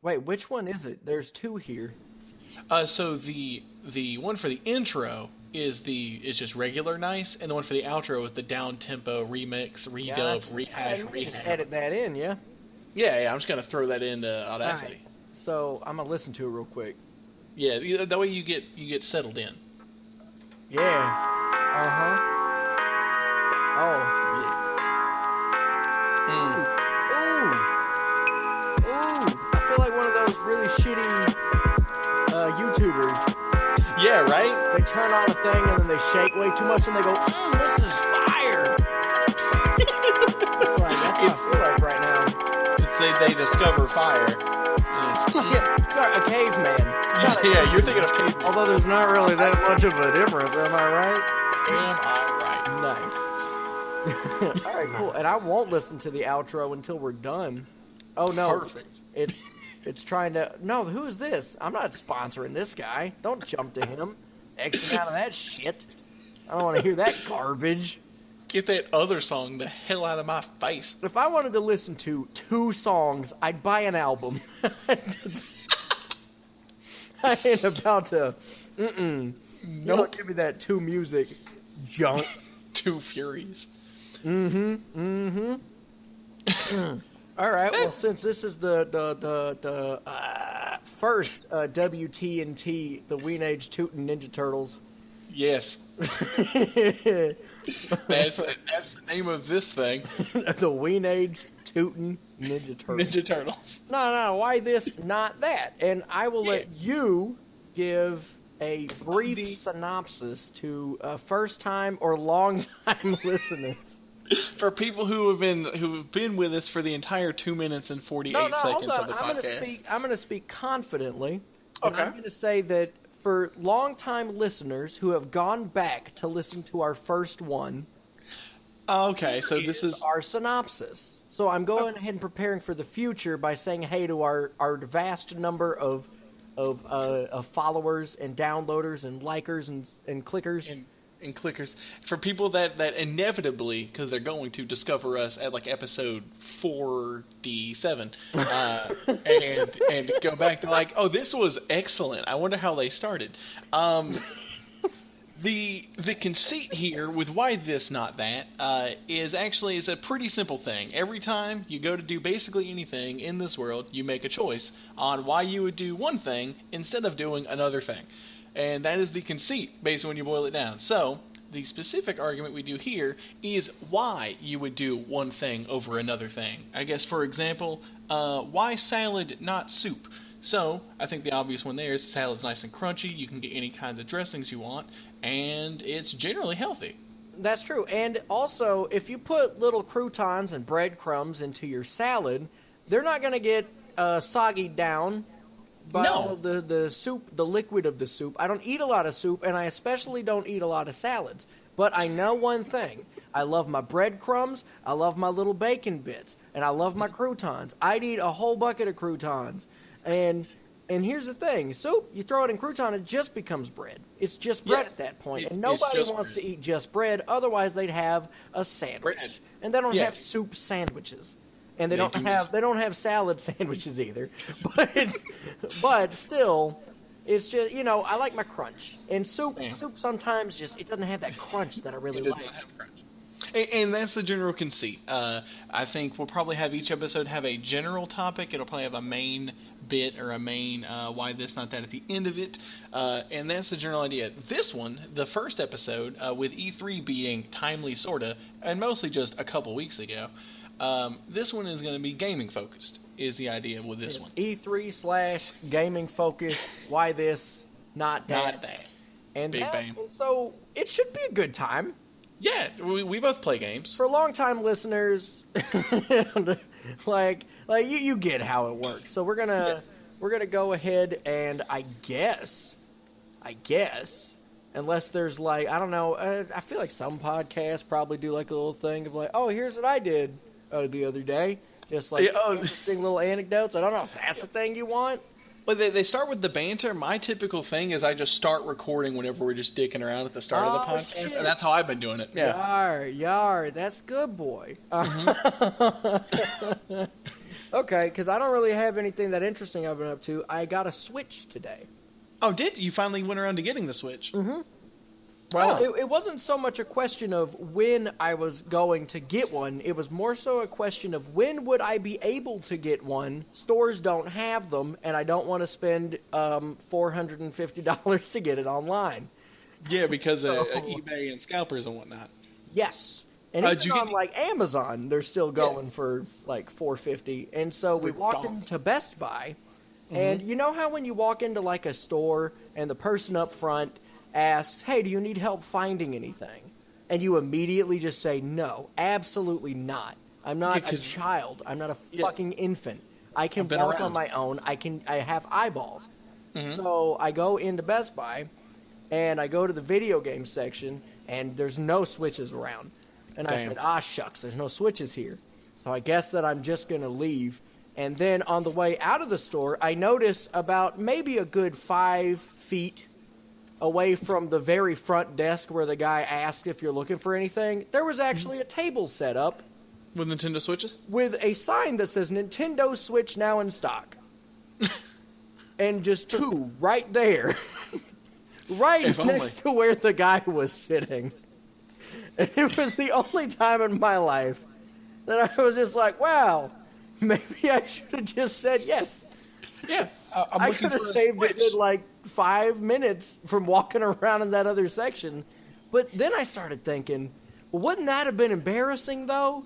Wait, which one is it? There's two here. So the one for the intro is just regular nice, and the one for the outro is the down tempo remix, redub, Gotcha. rehash, You rehab. just edit that in, yeah. Yeah. I'm just gonna throw that into Audacity. Right. So I'm gonna listen to it real quick. Yeah, that way you get settled in. Yeah. Uh huh. Oh. Ooh. I feel like one of those really shitty YouTubers. Yeah, right? They turn on a thing and then they shake way too much and they go, this is fire. It's like, that's what I feel like right now. It's they discover fire. Sorry, a caveman. Yeah, you're thinking of caveman. Although there's not really that much of a difference, am I right? Am I right? Nice. All right, cool. And I won't listen to the outro until we're done. Oh no, perfect. It's trying to. No, who is this? I'm not sponsoring this guy. Don't jump to him. Exit out of that shit. I don't want to hear that garbage. Get that other song the hell out of my face. If I wanted to listen to 2 songs, I'd buy an album. I ain't about to. Don't give me that 2 music junk. 2 Furies. All right. Well, since this is the first WTNT, the Weenage Tootin' Ninja Turtles. Yes. That's the name of this thing. The Weenage Tootin' Ninja Turtles. Ninja Turtles. No. Why this, not that? And I will let you give a brief synopsis to first-time or long-time listeners. For people who've been with us for the entire 2 minutes and 48 seconds of the podcast. I'm going to speak confidently. Okay. I'm going to say that for long-time listeners who have gone back to listen to our first one. Okay, so this is our synopsis. So I'm going ahead and preparing for the future by saying hey to our vast number of followers and downloaders and likers and clickers. And clickers for people that inevitably, because they're going to discover us at like episode 47 and go back to like, oh, this was excellent, I wonder how they started. The conceit here with why this not that is a pretty simple thing. Every time you go to do basically anything in this world, you make a choice on why you would do one thing instead of doing another thing. And that is the conceit, basically, when you boil it down. So, the specific argument we do here is why you would do one thing over another thing. I guess, for example, why salad, not soup? So, I think the obvious one there is salad's nice and crunchy, you can get any kinds of dressings you want, and it's generally healthy. That's true. And also, if you put little croutons and breadcrumbs into your salad, they're not going to get soggy down. But the soup, the liquid of the soup. I don't eat a lot of soup, and I especially don't eat a lot of salads. But I know one thing. I love my breadcrumbs, I love my little bacon bits, and I love my croutons. I'd eat a whole bucket of croutons. And here's the thing. Soup, you throw it in crouton, it just becomes bread. It's just bread at that point. And nobody wants to eat just bread, otherwise they'd have a sandwich. Bread. And they don't have soup sandwiches. And they don't have salad sandwiches either. But still, it's just, I like my crunch. And soup sometimes it doesn't have that crunch that I really like. Not have crunch. And that's the general conceit. I think we'll probably have each episode have a general topic. It'll probably have a main bit or a main why this, not that at the end of it. And that's the general idea. This one, the first episode, with E3 being timely, sorta, and mostly just a couple weeks ago, this one is going to be gaming focused, is the idea with this one. E3/gaming focused. Why this, not that. Not that. And Big bang. And so it should be a good time. Yeah, we both play games. For long-time listeners, like you get how it works. So we're gonna go ahead and I guess, unless there's like, I don't know, I feel like some podcasts probably do like a little thing of like, oh, here's what I did the other day. Just like interesting little anecdotes. I don't know if that's the thing you want. Well, they start with the banter. My typical thing is I just start recording whenever we're just dicking around at the start of the podcast. Shit. And that's how I've been doing it. Yeah. Yar, that's good, boy. Okay, because I don't really have anything that interesting I've been up to. I got a Switch today. Oh, did you finally went around to getting the Switch? Mm-hmm. Well, it wasn't so much a question of when I was going to get one. It was more so a question of when would I be able to get one. Stores don't have them, and I don't want to spend $450 to get it online. Yeah, because of eBay and scalpers and whatnot. Yes. And even on, like, Amazon, they're still going for, like, $450. And so we walked into Best Buy, and you know how when you walk into, like, a store and the person up front asks, hey, do you need help finding anything? And you immediately just say, no, absolutely not. I'm not a child. I'm not a fucking infant. I can walk on my own. I have eyeballs. So I go into Best Buy, and I go to the video game section, and there's no Switches around. And I said, shucks, there's no Switches here. So I guess that I'm just going to leave. And then on the way out of the store, I notice about maybe a good 5 feet away from the very front desk where the guy asked if you're looking for anything, there was actually a table set up. With Nintendo Switches? With a sign that says, Nintendo Switch now in stock. And just 2 right there. Next to where the guy was sitting. And it was the only time in my life that I was just like, wow, maybe I should have just said yes. Yeah. I could have saved a good, like, 5 minutes from walking around in that other section. But then I started thinking, well, wouldn't that have been embarrassing, though?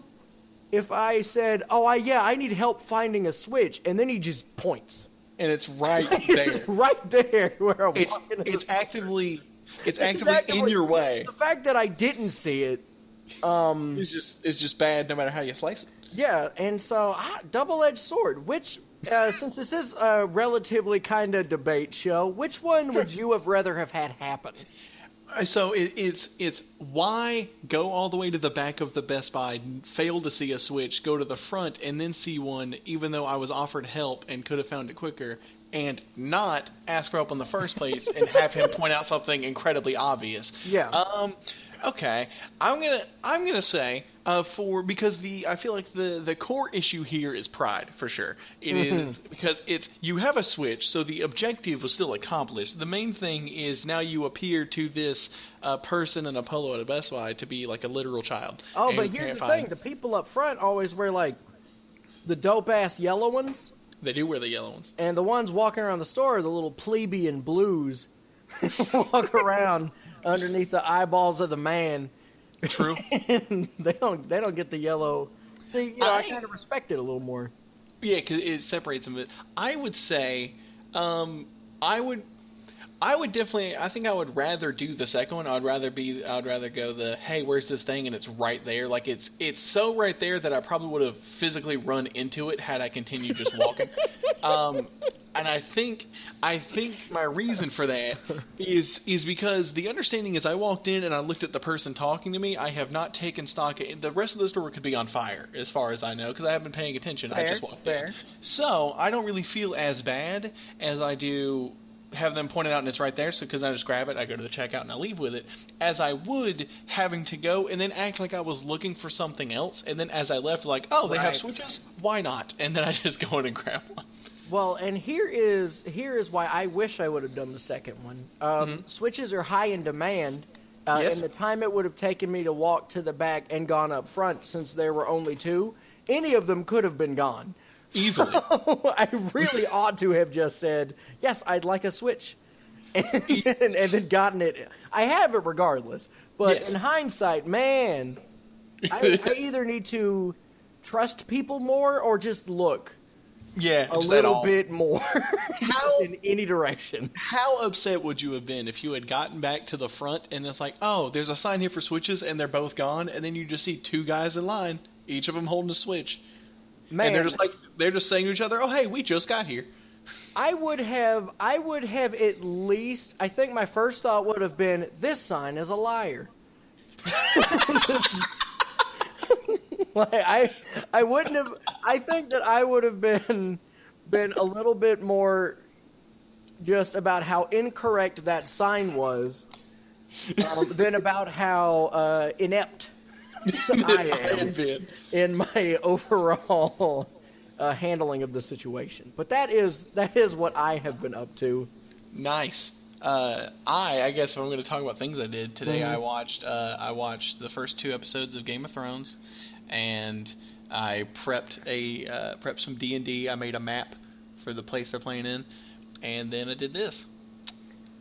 If I said, I need help finding a Switch, and then he just points. And it's right there. It's right there where I'm walking. It's actively in your way. The fact that I didn't see it is just bad no matter how you slice it. Yeah, and so double-edged sword. Which, since this is a relatively kind of debate show, which one would you have rather have had happen? So it's why go all the way to the back of the Best Buy, fail to see a Switch, go to the front and then see one, even though I was offered help and could have found it quicker, and not ask for help in the first place and have him point out something incredibly obvious. Yeah. Okay. I'm gonna say because I feel like the core issue here is pride for sure. It is because you have a Switch, so the objective was still accomplished. The main thing is now you appear to this person in a polo at a Best Buy to be like a literal child. Oh, but here's the thing: the people up front always wear like the dope ass yellow ones. They do wear the yellow ones, and the ones walking around the store are the little plebeian blues. Walk around underneath the eyeballs of the man. True. And they don't get the yellow. See, I kind of respect it a little more. Yeah, because it separates them. I would say, I would definitely. I think I would rather do the second one. I'd rather go the hey, where's this thing? And it's right there. Like it's so right there that I probably would have physically run into it had I continued just walking. And I think my reason for that is because the understanding is I walked in and I looked at the person talking to me. I have not taken stock. The rest of the store could be on fire, as far as I know, because I haven't been paying attention. Fair, I just walked in. So I don't really feel as bad as I do have them pointed out and it's right there, so because I just grab it, I go to the checkout and I leave with it, as I would having to go and then act like I was looking for something else, and then as I left, like, oh, they have Switches? Why not? And then I just go in and grab one. Well, and here is why I wish I would have done the second one. Switches are high in demand, and the time it would have taken me to walk to the back and gone up front, since there were only 2, any of them could have been gone. Easily. So I really ought to have just said, yes, I'd like a Switch, and then gotten it. I have it regardless, but in hindsight, man, I either need to trust people more or just look. Yeah, a little bit more in any direction. How upset would you have been if you had gotten back to the front and it's like, oh, there's a sign here for Switches and they're both gone, and then you just see 2 guys in line, each of them holding a Switch. Man, and they're just saying to each other, "Oh, hey, we just got here." I would have at least. I think my first thought would have been, "This sign is a liar." Like I wouldn't have. I think that I would have been a little bit more just about how incorrect that sign was, than about how inept I am in my overall handling of the situation. But that is what I have been up to. Nice. I guess if I'm going to talk about things I did today, I watched the first 2 episodes of Game of Thrones, and I prepped some D&D. I made a map for the place they're playing in, and then I did this.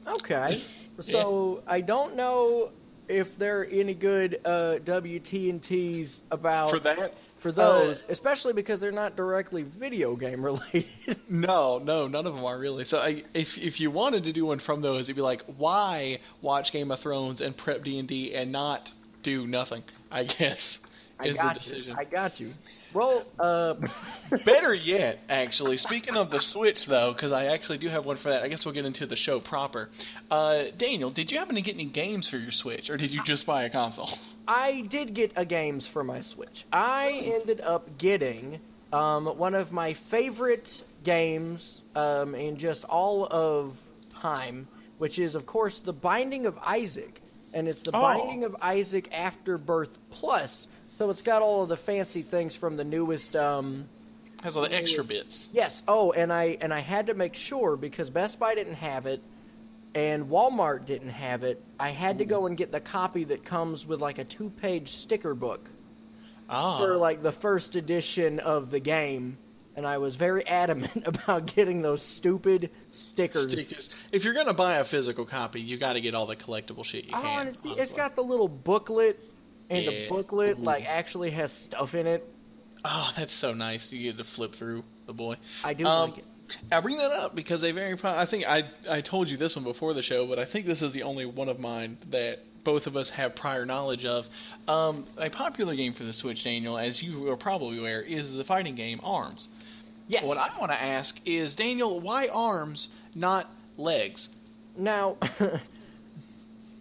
Okay. So I don't know if there are any good WTNTs about for those, especially because they're not directly video game related. No, none of them are really. So if you wanted to do one from those, it'd be like, why watch Game of Thrones and prep D&D and not do nothing, I guess, is the decision. I got you. Well, better yet, actually, speaking of the Switch, though, because I actually do have one for that, I guess we'll get into the show proper. Daniel, did you happen to get any games for your Switch, or did you just buy a console? I did get a games for my Switch. I ended up getting one of my favorite games in just all of time, which is, of course, The Binding of Isaac. And it's The Binding of Isaac Afterbirth Plus. So it's got all of the fancy things from the newest. Has all the extra bits. Yes. Oh, and I had to make sure because Best Buy didn't have it, and Walmart didn't have it. I had to go and get the copy that comes with like a 2-page sticker book for like the first edition of the game. And I was very adamant about getting those stupid stickers. If you're gonna buy a physical copy, you got to get all the collectible shit you can. And see, it's got the little booklet. And the booklet, like, actually has stuff in it. Oh, that's so nice. You get to flip through the boy. I do like it. I bring that up because I think I told you this one before the show, but I think this is the only one of mine that both of us have prior knowledge of. A popular game for the Switch, Daniel, as you are probably aware, is the fighting game ARMS. Yes. What I want to ask is, Daniel, why arms, not legs? Now...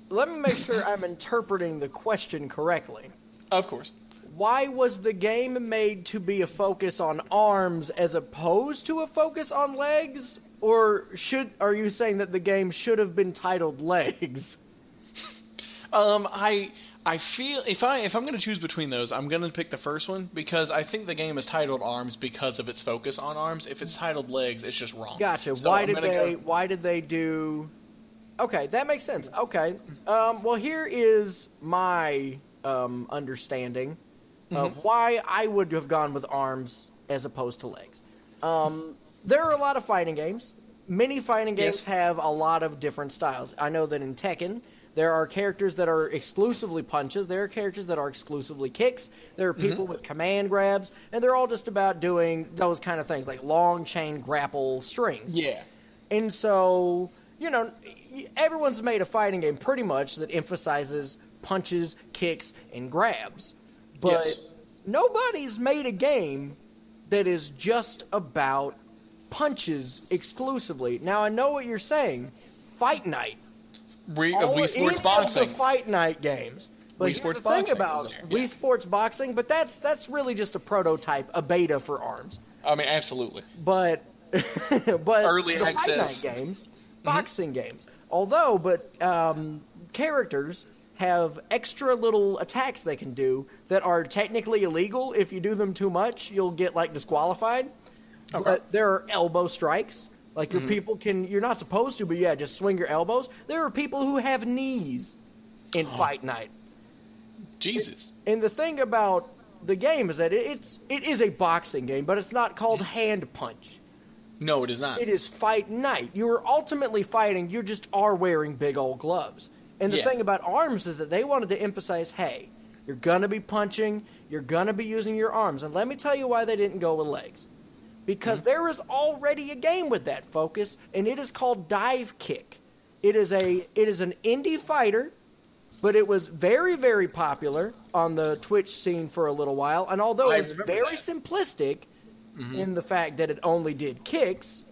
Let me make sure I'm interpreting the question correctly. Of course. Why was the game made to be a focus on arms as opposed to a focus on legs? Or are you saying that the game should have been titled Legs? I feel if I'm going to choose between those, I'm going to pick the first one because I think the game is titled Arms because of its focus on arms. If it's titled Legs, it's just wrong. Gotcha. So why did they do? Okay, that makes sense. Okay. Well, here is my understanding of why I would have gone with arms as opposed to legs. There are a lot of fighting games. Many fighting games have a lot of different styles. I know that in Tekken, there are characters that are exclusively punches. There are characters that are exclusively kicks. There are people with command grabs. And they're all just about doing those kind of things, like long chain grapple strings. Yeah. And so... everyone's made a fighting game pretty much that emphasizes punches, kicks, and grabs. But nobody's made a game that is just about punches exclusively. Now, I know what you're saying. Fight Night. Wii Sports Boxing. The Fight Night games. But Wii Sports Boxing. Thing about Wii Sports Boxing, but that's really just a prototype, a beta for ARMS. I mean, absolutely. But early the access Fight Night games, boxing games. Although, characters have extra little attacks they can do that are technically illegal. If you do them too much, you'll get, disqualified. Okay. But there are elbow strikes. You're not supposed to, but just swing your elbows. There are people who have knees in Fight Night. Jesus. And the thing about the game is that it is a boxing game, but it's not called Hand Punch. No, it is not. It is Fight Night. You are ultimately fighting. You just are wearing big old gloves. And the thing about arms is that they wanted to emphasize, hey, you're going to be punching. You're going to be using your arms. And let me tell you why they didn't go with legs. Because there is already a game with that focus, and it is called Dive Kick. It is an indie fighter, but it was very, very popular on the Twitch scene for a little while. And although it was very simplistic in the fact that it only did kicks,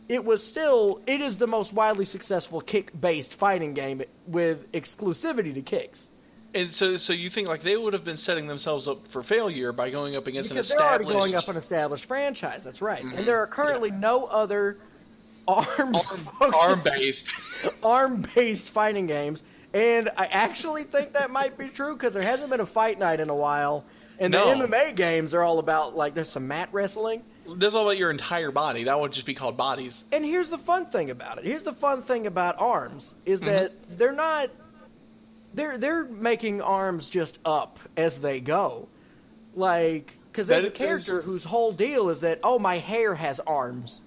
it is the most widely successful kick-based fighting game with exclusivity to kicks. And so you think they would have been setting themselves up for failure by going up against an established... Because they're already going up an established franchise, that's right. And there are currently no other arm-based fighting games. And I actually think that might be true because there hasn't been a Fight Night in a while. And the MMA games are all about, like, there's some mat wrestling. That's all about your entire body. That would just be called bodies. And here's the fun thing about it. Here's the fun thing about arms is that they're not... They're making arms just up as they go. Like, because there's a character whose whole deal is that, oh, my hair has arms.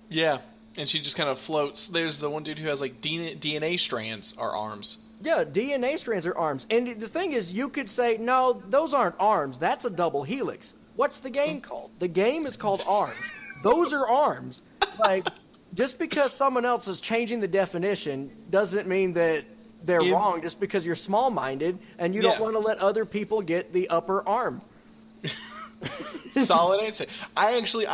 Yeah, and she just kind of floats. There's the one dude who has, like, DNA strands are arms. Yeah, DNA strands are arms. And the thing is, you could say, no, those aren't arms. That's a double helix. What's the game called? The game is called arms. Those are arms. Like, just because someone else is changing the definition doesn't mean that they're wrong just because you're small-minded and you don't want to let other people get the upper arm. Solid answer. I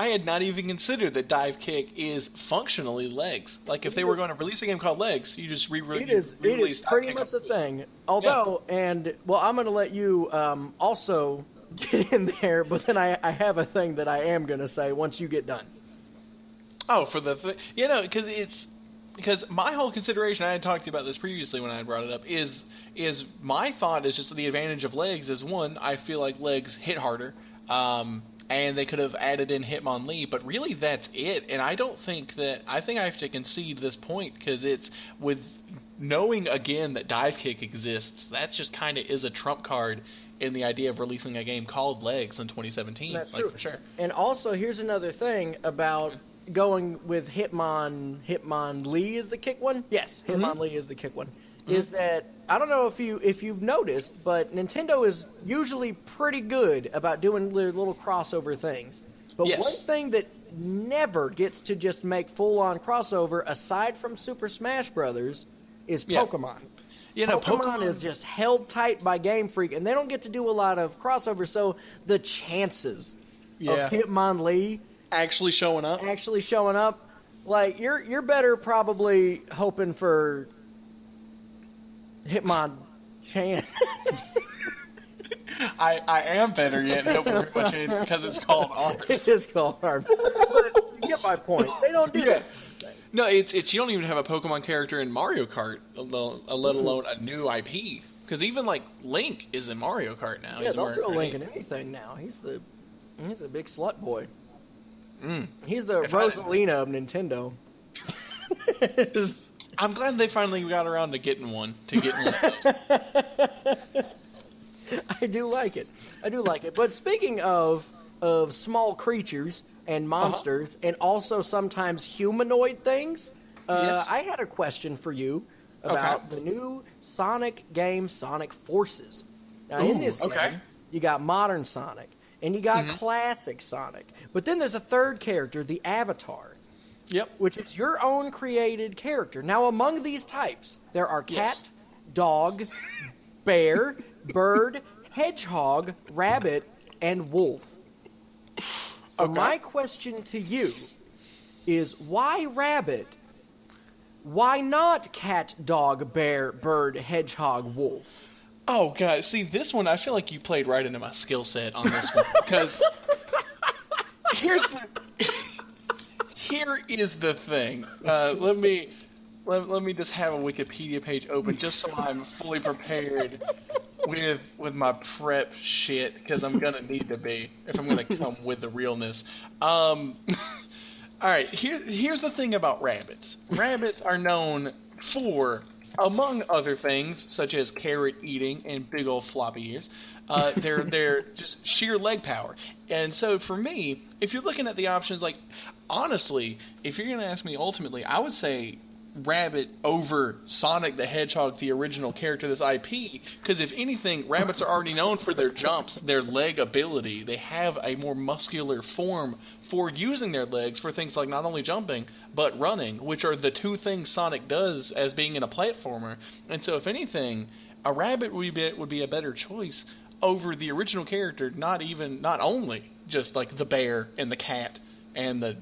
had not even considered that dive kick is functionally legs. Like, if they were going to release a game called Legs, you just re-release. It is pretty much the thing. Although, I'm going to let you also get in there, but then I have a thing that I am going to say once you get done. Oh, for the thing, because my whole consideration, I had talked to you about this previously when I brought it up, is my thought is just the advantage of legs is, one, I feel like legs hit harder. And they could have added in Hitmonlee, but really that's it. And I think I have to concede this point because it's with knowing again that dive kick exists. That just kind of is a trump card in the idea of releasing a game called Legs in 2017. That's like, true. For sure. And also, here's another thing about going with Hitmonlee is the kick one. Yes, Hitmonlee is the kick one. Is that I don't know if you've noticed, but Nintendo is usually pretty good about doing their little crossover things. But one thing that never gets to just make full-on crossover, aside from Super Smash Brothers, is Pokemon. Pokemon is just held tight by Game Freak, and they don't get to do a lot of crossover. So the chances of Hitmonlee actually showing up, like you're better probably hoping for Hitmonchan. I am better yet hoping for Hitmonchan because it's called ARMS. It is called ARMS. But you get my point. They don't do that. No, it's you don't even have a Pokemon character in Mario Kart, let alone a new IP. Because even like Link is in Mario Kart now. Yeah, they'll throw Link in anything now. He's a big slut boy. He's the Rosalina of Nintendo. I'm glad they finally got around to getting one. I do like it. But speaking of small creatures and monsters, and also sometimes humanoid things, I had a question for you about the new Sonic game, Sonic Forces. Now, in this game, you got modern Sonic, and you got classic Sonic. But then there's a third character, the Avatar. Yep. Which is your own created character. Now, among these types, there are cat, dog, bear, bird, hedgehog, rabbit, and wolf. So my question to you is, why rabbit? Why not cat, dog, bear, bird, hedgehog, wolf? Oh, God. See, this one, I feel like you played right into my skill set on this one. Because here is the thing. Let me just have a Wikipedia page open just so I'm fully prepared with my prep shit, because I'm gonna need to be if I'm gonna come with the realness. All right, here's the thing about rabbits. Rabbits are known for, among other things, such as carrot eating and big old floppy ears, they're just sheer leg power. And so for me, if you're looking at the options, like, honestly, if you're going to ask me ultimately, I would say Rabbit over Sonic the Hedgehog, the original character of this IP, because if anything, rabbits are already known for their jumps, their leg ability. They have a more muscular form for using their legs for things like not only jumping, but running, which are the two things Sonic does as being in a platformer. And so if anything, a rabbit would be a better choice over the original character, not only just like the bear and the cat and the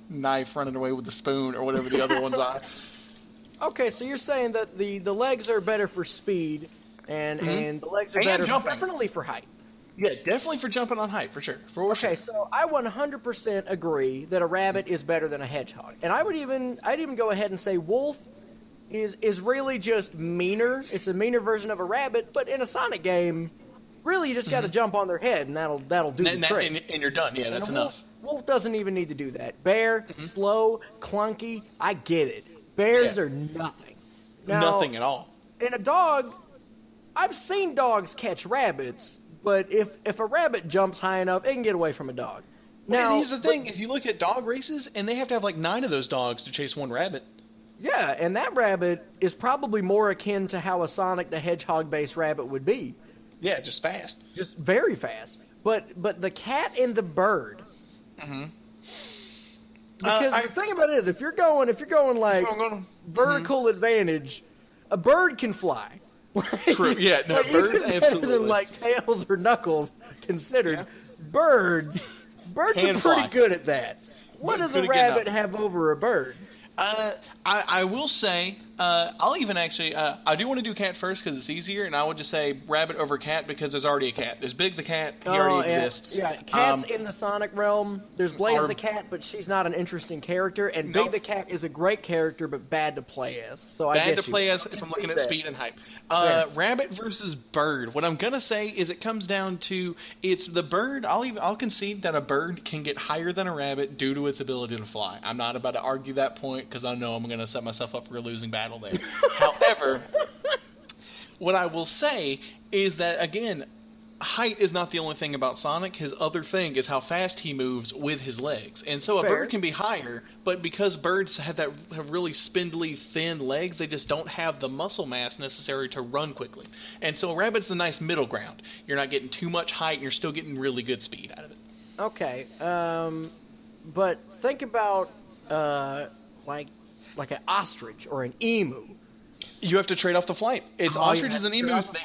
knife running away with the spoon or whatever the other ones are. Okay, so you're saying that the legs are better for speed and the legs are better definitely for height. Yeah, definitely for jumping on height, for sure. Okay, so I 100% agree that a rabbit is better than a hedgehog. And I'd even go ahead and say wolf is really just meaner. It's a meaner version of a rabbit, but in a Sonic game, Really, you just got to jump on their head, and that'll do the trick. And you're done. Yeah, that's enough. Wolf doesn't even need to do that. Bear, slow, clunky, I get it. Bears are nothing. Now, nothing at all. In a dog, I've seen dogs catch rabbits, but if a rabbit jumps high enough, it can get away from a dog. Now, here's the thing. If you look at dog races, and they have to have like 9 of those dogs to chase one rabbit. Yeah, and that rabbit is probably more akin to how a Sonic the Hedgehog-based rabbit would be. Yeah, just fast. Just very fast. But the cat and the bird. Mm-hmm. Because the thing about it is, if you're going like vertical advantage, a bird can fly. True. Yeah, no, like, birds even absolutely. Better than like Tails or Knuckles considered. Birds are pretty fly. good at that. What does a rabbit have over a bird? I will say, I'll even actually, I do want to do cat first because it's easier, and I would just say rabbit over cat because there's already a cat. There's Big the cat, he already exists. Yeah, Cat's in the Sonic realm. There's Blaze the cat, but she's not an interesting character, and Big the cat is a great character, but bad to play as. So bad to play as if I'm looking at speed and hype. Rabbit versus bird. What I'm gonna say is it comes down to it's the bird. I'll concede that a bird can get higher than a rabbit due to its ability to fly. I'm not about to argue that point because I know I'm gonna set myself up for a losing battle there. However, what I will say is that, again, height is not the only thing about Sonic. His other thing is how fast he moves with his legs. And so a bird can be higher, but because birds have really spindly, thin legs, they just don't have the muscle mass necessary to run quickly. And so a rabbit's a nice middle ground. You're not getting too much height, and you're still getting really good speed out of it. Okay, but think about, like an ostrich or an emu. You have to trade off the flight. It's ostriches and emus. They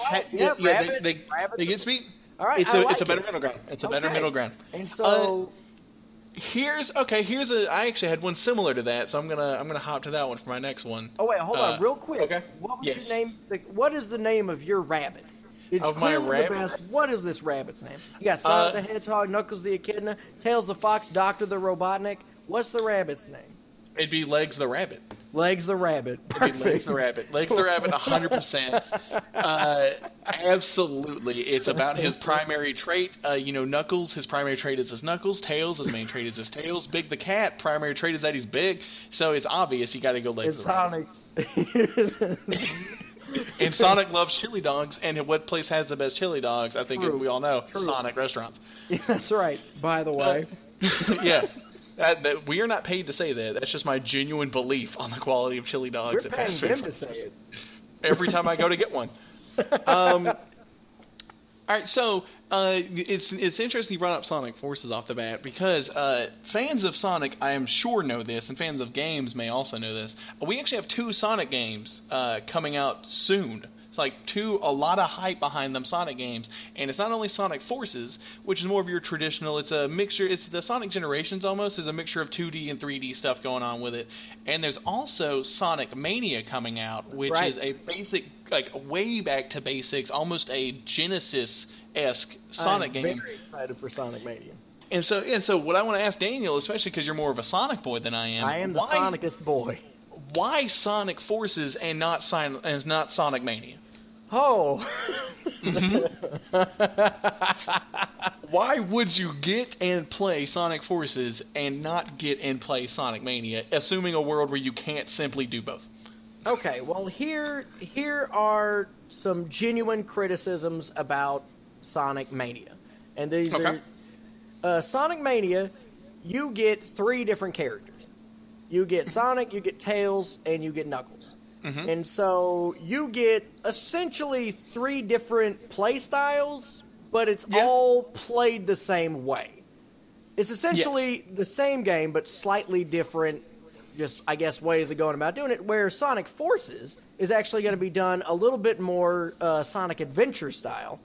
get speed. All right, it's a better middle ground. It's a better middle ground. And so here's I actually had one similar to that, so I'm gonna hop to that one for my next one. Oh wait, hold on, real quick. Okay. What would you name? What is the name of your rabbit? It's clearly the best. What is this rabbit's name? You got Sonic the Hedgehog, Knuckles the Echidna, Tails the Fox, Doctor the Robotnik. What's the rabbit's name? It'd be Legs the Rabbit. Legs the Rabbit. Perfect. Legs the Rabbit. Legs the Rabbit, 100%. Absolutely. It's about his primary trait. Knuckles, his primary trait is his knuckles. Tails, his main trait is his tails. Big the cat, primary trait is that he's big. So it's obvious you got to go Legs the Rabbit. And Sonic loves chili dogs, and what place has the best chili dogs? I think we all know. True. Sonic restaurants. Yeah, that's right, by the way. Yeah. That we are not paid to say that. That's just my genuine belief on the quality of chili dogs at fast food places. To say it. Every time I go to get one. All right, so it's interesting you brought up Sonic Forces off the bat because fans of Sonic, I am sure, know this, and fans of games may also know this. We actually have 2 Sonic games coming out soon. It's like a lot of hype behind them Sonic games. And it's not only Sonic Forces, which is more of your traditional, it's a mixture, it's the Sonic Generations almost, is a mixture of 2D and 3D stuff going on with it. And there's also Sonic Mania coming out, which is a basic, like way back to basics, almost a Genesis-esque Sonic game. I'm very excited for Sonic Mania. And so what I want to ask Daniel, especially because you're more of a Sonic boy than I am. I am the Sonicest boy. Why Sonic Forces and not Sonic Mania? Oh. Why would you get and play Sonic Forces and not get and play Sonic Mania, assuming a world where you can't simply do both? Okay, well, here are some genuine criticisms about Sonic Mania. And these are... Sonic Mania, you get 3 different characters. You get Sonic, you get Tails, and you get Knuckles. Mm-hmm. And so you get essentially 3 different play styles, but it's all played the same way. It's essentially the same game, but slightly different, just, I guess, ways of going about doing it, where Sonic Forces is actually going to be done a little bit more Sonic Adventure style,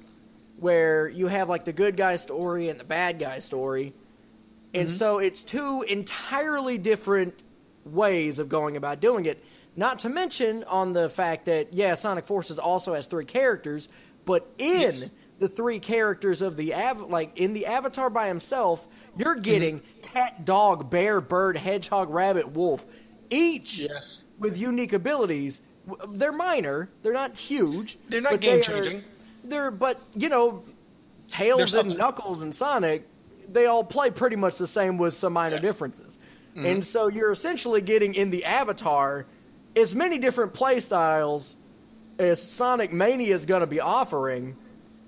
where you have, like, the good guy story and the bad guy story. And so it's 2 entirely different ways of going about doing it. Not to mention on the fact that, Sonic Forces also has 3 characters, but in the 3 characters of the in the avatar by himself, you're getting cat, dog, bear, bird, hedgehog, rabbit, wolf, each with unique abilities. They're minor. They're not huge. They're not game changing. But Tails and Knuckles and Sonic, they all play pretty much the same with some minor differences. Mm-hmm. And so you're essentially getting in the avatar as many different play styles as Sonic Mania is going to be offering.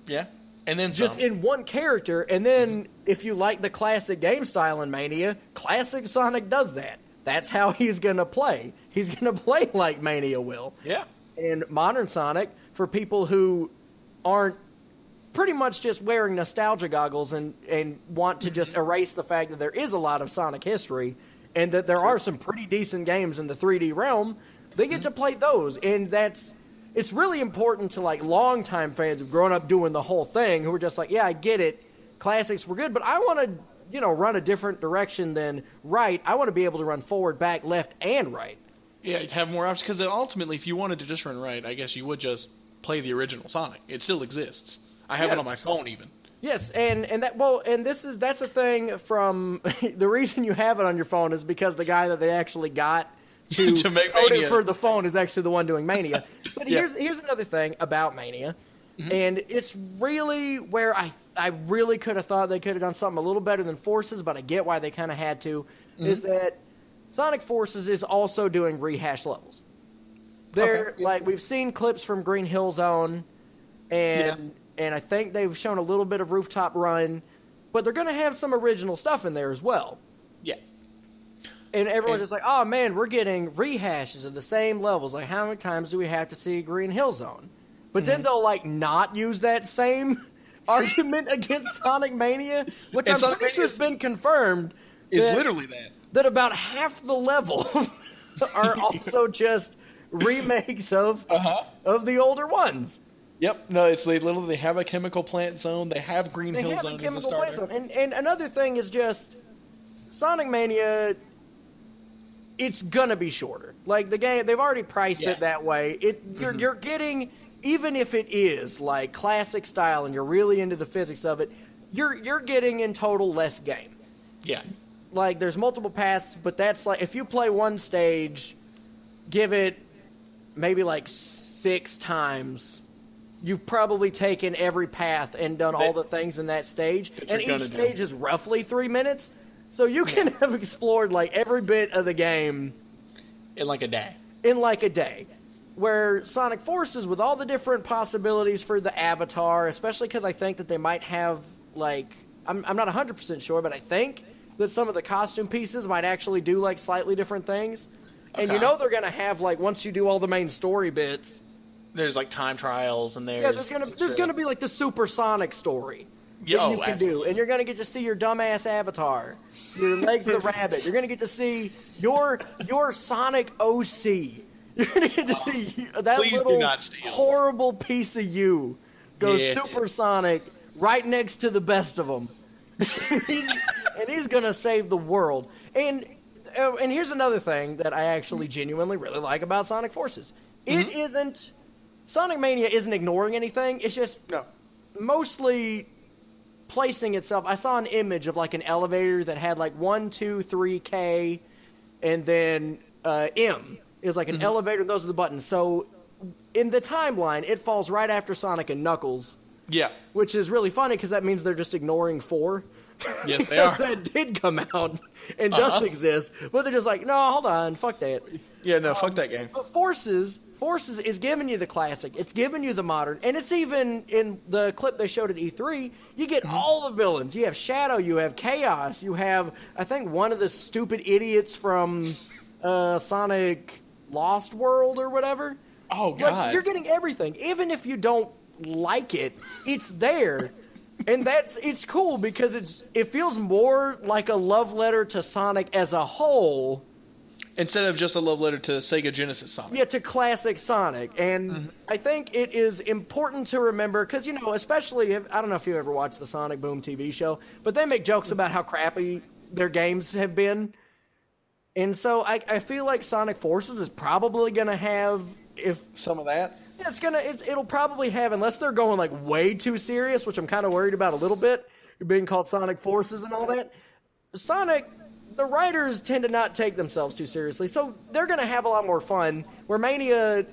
Yeah. And then just in one character. And then if you like the classic game style in Mania, classic Sonic does that. That's how he's going to play. He's going to play like Mania will. Yeah. And modern Sonic, for people who aren't pretty much just wearing nostalgia goggles and want to just erase the fact that there is a lot of Sonic history and that there are some pretty decent games in the 3D realm, they get to play those. And it's really important to like longtime fans who've grown up doing the whole thing who are just like, yeah, I get it. Classics were good, but I want to, run a different direction than right. I want to be able to run forward, back, left, and right. Yeah, have more options. Because ultimately, if you wanted to just run right, I guess you would just play the original Sonic. It still exists. I have it on my phone even. Yes, that's a thing from the reason you have it on your phone is because the guy that they actually got to make code Mania it for the phone is actually the one doing Mania. But here's another thing about Mania, and it's really where I really could have thought they could have done something a little better than Forces, but I get why they kind of had to, is that Sonic Forces is also doing rehash levels. They're like we've seen clips from Green Hill Zone, and I think they've shown a little bit of Rooftop Run, but they're going to have some original stuff in there as well. Yeah. And everyone's just like, oh man, we're getting rehashes of the same levels. Like, how many times do we have to see Green Hill Zone? But then they'll like not use that same argument against Sonic Mania, which I'm pretty sure has been confirmed. Is literally that. That about half the levels are also just remakes of the older ones. Yep. No, they have a chemical plant zone. They have Green Hill Zone as a starter. Plant zone. And another thing is just Sonic Mania. It's gonna be shorter. Like the game, they've already priced it that way. You're getting, even if it is like classic style and you're really into the physics of it, you're getting in total less game. Yeah. Like there's multiple paths, but that's like if you play one stage, give it maybe like 6 times. You've probably taken every path and done all the things in that stage, and each stage is roughly 3 minutes. So you can have explored like every bit of the game in like a day. Where Sonic Forces, with all the different possibilities for the avatar, especially because I think that they might have like I'm not 100% sure, but I think that some of the costume pieces might actually do like slightly different things. And they're going to have like once you do all the main story bits, there's like time trials and there's gonna be like the Supersonic story. That you can do, and you're going to get to see your dumbass avatar, your Legs the Rabbit. You're going to get to see your Sonic OC. You're going to get to see that little horrible piece of you go supersonic right next to the best of them. he's going to save the world. And here's another thing that I actually genuinely really like about Sonic Forces. It isn't Sonic Mania isn't ignoring anything. It's just mostly placing itself. I saw an image of like an elevator that had like 1, 2, 3 K, and then M is like an elevator. Those are the buttons. So in the timeline, it falls right after Sonic and Knuckles. Yeah, which is really funny because that means they're just ignoring 4. Yes, they are. That did come out and does exist, but they're just like, no, hold on, fuck that. Yeah, no, fuck that game. But Forces is giving you the classic. It's giving you the modern. And it's even in the clip they showed at E3, you get all the villains. You have Shadow, you have Chaos, you have, I think, one of the stupid idiots from Sonic Lost World or whatever. Oh, God. Like, you're getting everything. Even if you don't like it, it's there. And it's cool because it feels more like a love letter to Sonic as a whole. Instead of just a love letter to Sega Genesis Sonic. Yeah, to classic Sonic. And I think it is important to remember, because, especially, I don't know if you ever watched the Sonic Boom TV show, but they make jokes about how crappy their games have been. And so I feel like Sonic Forces is probably going to have... some of that? Yeah, it'll probably have, unless they're going like way too serious, which I'm kind of worried about a little bit, being called Sonic Forces and all that. Sonic... The writers tend to not take themselves too seriously, so they're going to have a lot more fun. Where Mania,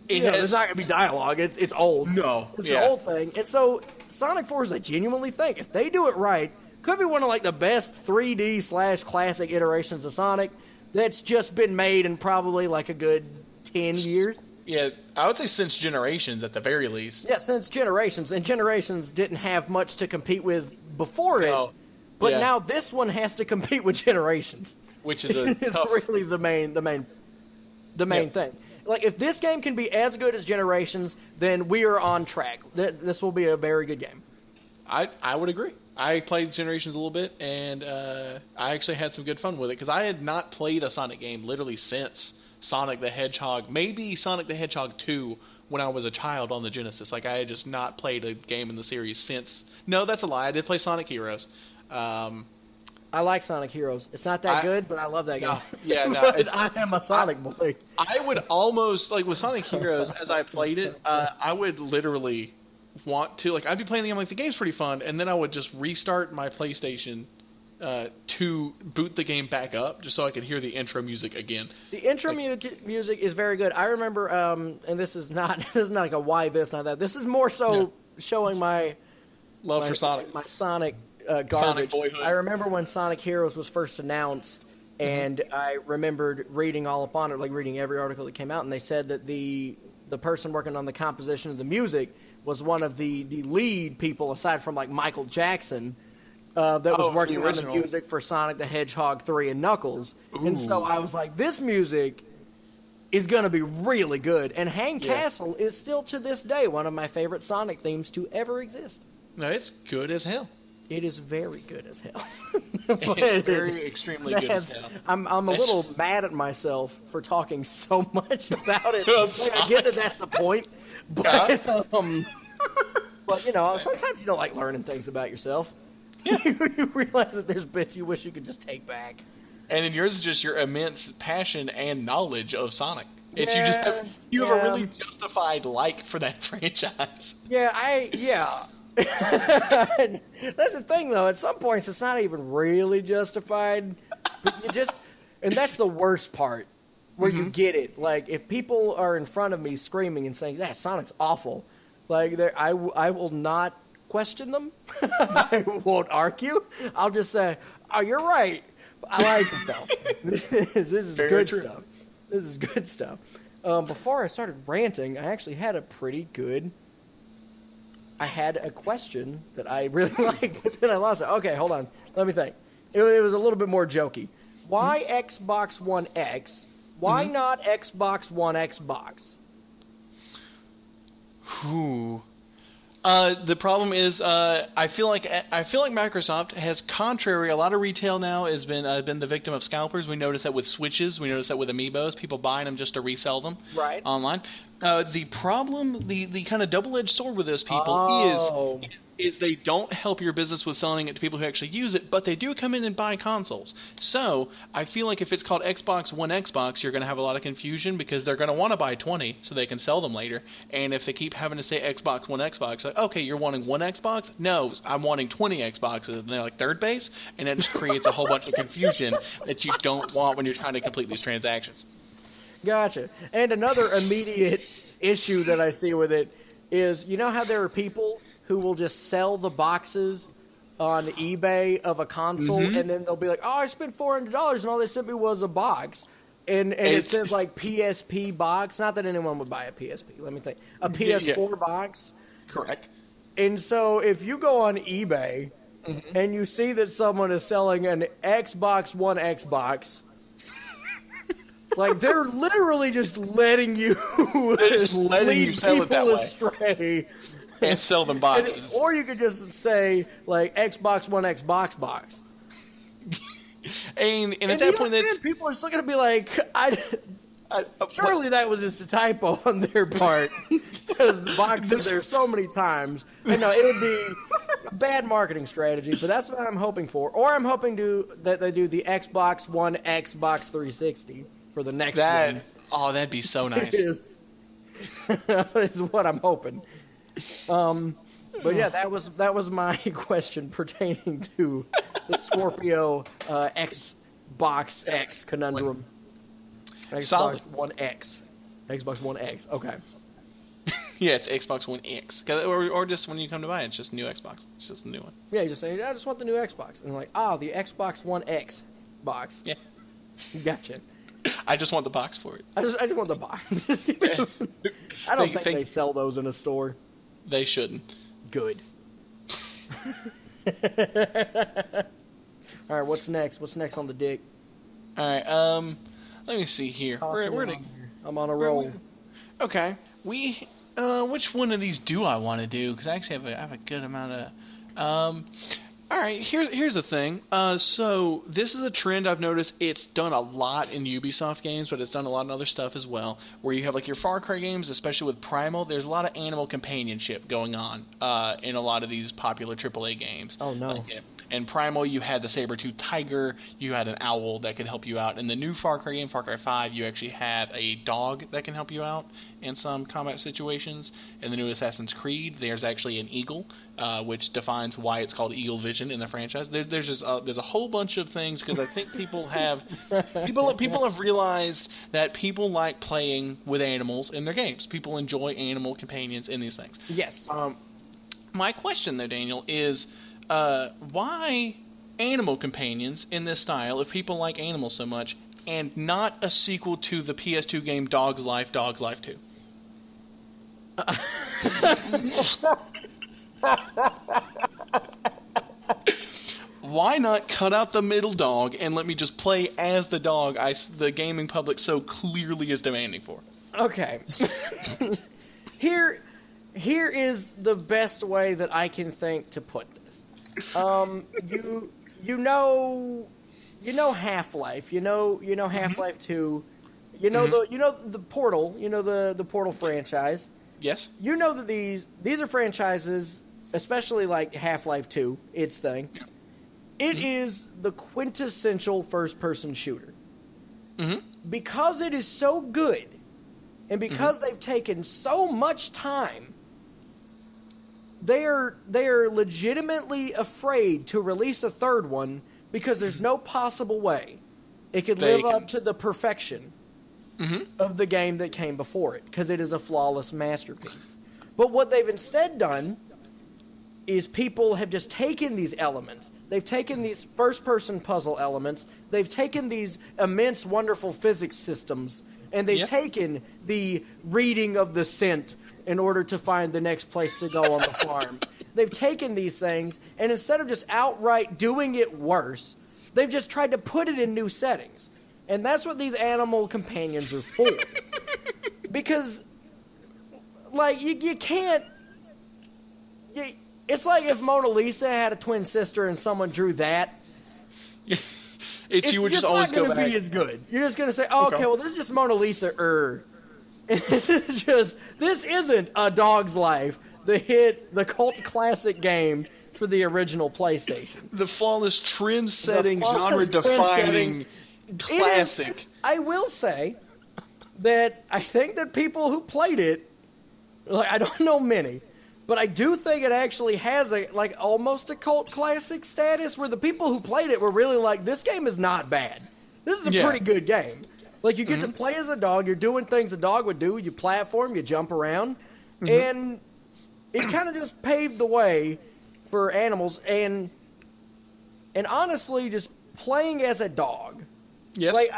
there's not going to be dialogue. It's old. No. It's the old thing. And so Sonic Forces, I genuinely think, if they do it right, could be one of like the best 3D/classic iterations of Sonic that's just been made in probably like a good 10 years. Yeah, I would say since Generations at the very least. Yeah, since Generations. And Generations didn't have much to compete with before it. But now this one has to compete with Generations. Which is really the main thing. Like, if this game can be as good as Generations, then we are on track. This will be a very good game. I would agree. I played Generations a little bit, and I actually had some good fun with it, because I had not played a Sonic game literally since Sonic the Hedgehog, maybe Sonic the Hedgehog 2 when I was a child on the Genesis. Like, I had just not played a game in the series since. No, that's a lie. I did play Sonic Heroes. I like Sonic Heroes. It's not that good, but I love that game. I am a Sonic boy. I would almost, like, with Sonic Heroes, as I played it, I would literally want to, like, I'd be playing the game, like, the game's pretty fun, and then I would just restart my PlayStation to boot the game back up, just so I could hear the intro music again. The intro music is very good. I remember, and this is not like a why this, not that. This is more so showing my love for Sonic. My Sonic garbage. Sonic boyhood. I remember when Sonic Heroes was first announced, and I remembered reading all upon it, like reading every article that came out, and they said that the person working on the composition of the music was one of the lead people, aside from like Michael Jackson, that was working on the music for Sonic the Hedgehog 3 and Knuckles. Ooh. And so I was like, this music is going to be really good. And Hang Castle is still to this day one of my favorite Sonic themes to ever exist. No, it's good as hell. It is very good as hell. It's very extremely good as hell. I'm a little mad at myself for talking so much about it. I get that that's the point, but you know, sometimes you don't like learning things about yourself. Yeah. You realize that there's bits you wish you could just take back. And yours is just your immense passion and knowledge of Sonic. It's you have a really justified like for that franchise. Yeah. That's the thing, though. At some points, it's not even really justified. But and that's the worst part, where you get it. Like, if people are in front of me screaming and saying, "That Sonic's awful," like, I will not question them. I won't argue. I'll just say, "Oh, you're right. I like it though. This is very good stuff. This is good stuff." Before I started ranting, I actually had a pretty good. I had a question that I really liked, but then I lost it. Okay, hold on. Let me think. It was a little bit more jokey. Why Xbox One X? Why not Xbox One Xbox? Whew. The problem is, I feel like Microsoft has, contrary, a lot of retail now has been the victim of scalpers. We notice that with Switches, we notice that with Amiibos, people buying them just to resell them online. The problem, the kind of double-edged sword with those people is they don't help your business with selling it to people who actually use it, but they do come in and buy consoles. So I feel like if it's called Xbox One Xbox, you're going to have a lot of confusion, because they're going to want to buy 20 so they can sell them later. And if they keep having to say Xbox One Xbox, like, okay, you're wanting one Xbox? No, I'm wanting 20 Xboxes. And they're like third base, and that just creates a whole bunch of confusion that you don't want when you're trying to complete these transactions. Gotcha. And another immediate issue that I see with it is, you know how there are people who will just sell the boxes on eBay of a console, and then they'll be like, "Oh, I spent $400 and all they sent me was a box," and it says like PSP box. Not that anyone would buy a PSP. Let me think. A PS4 box. Correct. And so if you go on eBay and you see that someone is selling an Xbox One Xbox. Like, they're literally just letting you lead sell it that people way. Astray. And sell them boxes. Or you could just say, like, Xbox One Xbox box. And at that point, people are still going to be like, surely that was just a typo on their part. Because the box is there so many times. I know, it would be a bad marketing strategy, but that's what I'm hoping for. Or I'm hoping that they do the Xbox One Xbox 360 for the next one. Oh, that'd be so nice. Is what I'm hoping. But yeah, that was my question pertaining to the Scorpio Xbox X conundrum. Xbox One X. Xbox One X. Okay. Yeah, it's Xbox One X. Or just when you come to buy it, it's just new Xbox. It's just a new one. Yeah, you just say, I just want the new Xbox. And they're like, the Xbox One X box. Yeah. Gotcha. I just want the box for it. I just want the box. I don't think they sell those in a store. They shouldn't. Good. All right, what's next? What's next on the dick? All right, let me see here. I'm on a roll. Okay. Which one of these do I want to do? Because I actually have a good amount of. All right. Here's the thing. So this is a trend I've noticed. It's done a lot in Ubisoft games, but it's done a lot in other stuff as well. Where you have like your Far Cry games, especially with Primal. There's a lot of animal companionship going on in a lot of these popular AAA games. Oh no. In Primal, you had the saber-toothed tiger, you had an owl that could help you out. In the new Far Cry game, Far Cry 5, you actually have a dog that can help you out in some combat situations. In the new Assassin's Creed, there's actually an eagle, which defines why it's called Eagle Vision in the franchise. There's a whole bunch of things, because I think people have realized that people like playing with animals in their games. People enjoy animal companions in these things. Yes. My question, though, Daniel, is... why animal companions in this style if people like animals so much, and not a sequel to the PS2 game Dog's Life 2? Why not cut out the middle dog and let me just play as the dog the gaming public so clearly is demanding for? Okay. Here is the best way that I can think to put this. You know Half-Life, you know Half-Life 2, you know the Portal, the Portal franchise. Yes. You know that these are franchises, especially like Half-Life 2, its thing. Yeah. It is the quintessential first-person shooter. Mm-hmm. Because it is so good, and because they've taken so much time, they are legitimately afraid to release a third one because there's no possible way it could live up to the perfection of the game that came before it, because it is a flawless masterpiece. But what they've instead done is people have just taken these elements. They've taken these first-person puzzle elements. They've taken these immense, wonderful physics systems, and they've taken the reading of the scent in order to find the next place to go on the farm. They've taken these things, and instead of just outright doing it worse, they've just tried to put it in new settings. And that's what these animal companions are for. Because, like, you can't... It's like if Mona Lisa had a twin sister and someone drew that. It's you would just always go back. It's not going to be as good. You're just going to say, okay, well, this is just Mona Lisa. This isn't A Dog's Life, the cult classic game for the original PlayStation. The flawless trend-setting, genre-defining classic. I will say that I think that people who played it, like, I don't know many, but I do think it actually has almost a cult classic status, where the people who played it were really like, this game is not bad. This is a pretty good game. Like, you get to play as a dog, you're doing things a dog would do, you platform, you jump around, and it kind of just paved the way for animals, and honestly, just playing as a dog. Yes. Like,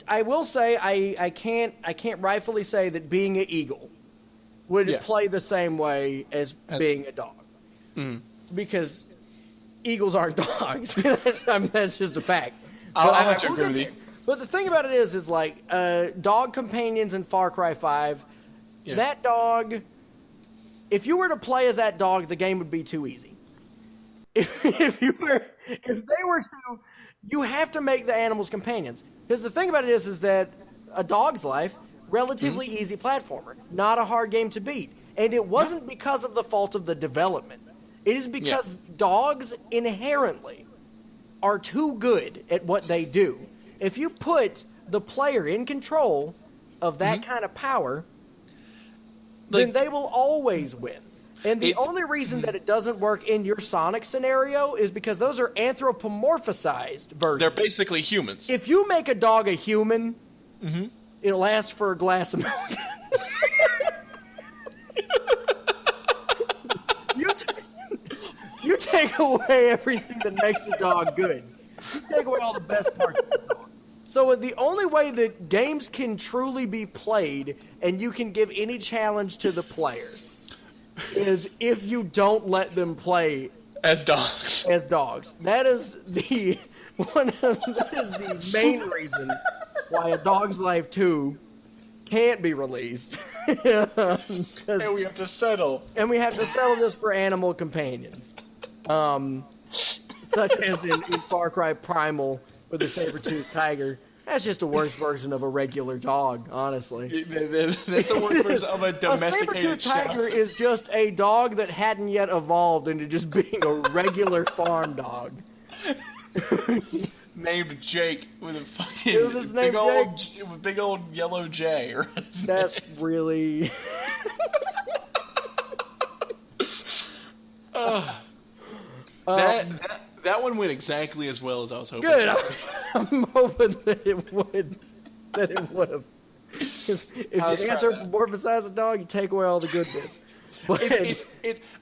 I will say, I can't rightfully say that being an eagle would play the same way as being a dog. Because eagles aren't dogs. That's just a fact. I'll have to agree with you. But the thing about it is like, dog companions in Far Cry 5, that dog, if you were to play as that dog, the game would be too easy. If they were to, you have to make the animals companions. Because the thing about it is that A Dog's Life, relatively easy platformer, not a hard game to beat. And it wasn't because of the fault of the development. It is because dogs inherently are too good at what they do. If you put the player in control of that kind of power, then they will always win. And the only reason that it doesn't work in your Sonic scenario is because those are anthropomorphized versions. They're basically humans. If you make a dog a human, it'll ask for a glass of milk. take away everything that makes a dog good. You take away all the best parts of the dog. So the only way that games can truly be played and you can give any challenge to the player is if you don't let them play as dogs. As dogs. That is the main reason why A Dog's Life 2 can't be released. And we have to settle. And we have to settle this for animal companions. Such as in Far Cry Primal with the saber-toothed tiger. That's just a worse version of a regular dog, honestly. That's a worse version of a domesticated A saber-toothed tiger is just a dog that hadn't yet evolved into just being a regular farm dog. Named Jake with a fucking it was his name, big old yellow J. That's really... That one went exactly as well as I was hoping. Good. I'm hoping that it would have. If you anthropomorphize a dog, you take away all the good bits. But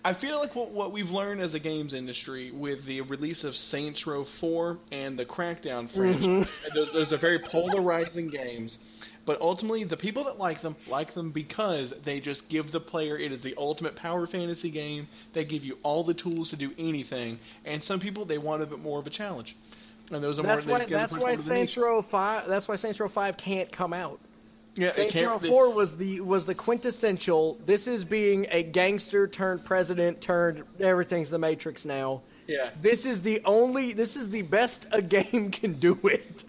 I feel like what we've learned as a games industry with the release of Saints Row 4 and the Crackdown franchise, those are very polarizing games. But ultimately, the people that like them because they just give the player, it is the ultimate power fantasy game. They give you all the tools to do anything. And some people, they want a bit more of a challenge. And those are that's why Saints Row 5 can't come out. Yeah, Saints Row 4 was the quintessential. This is being a gangster turned president turned everything's the Matrix now. Yeah. This is the best a game can do it.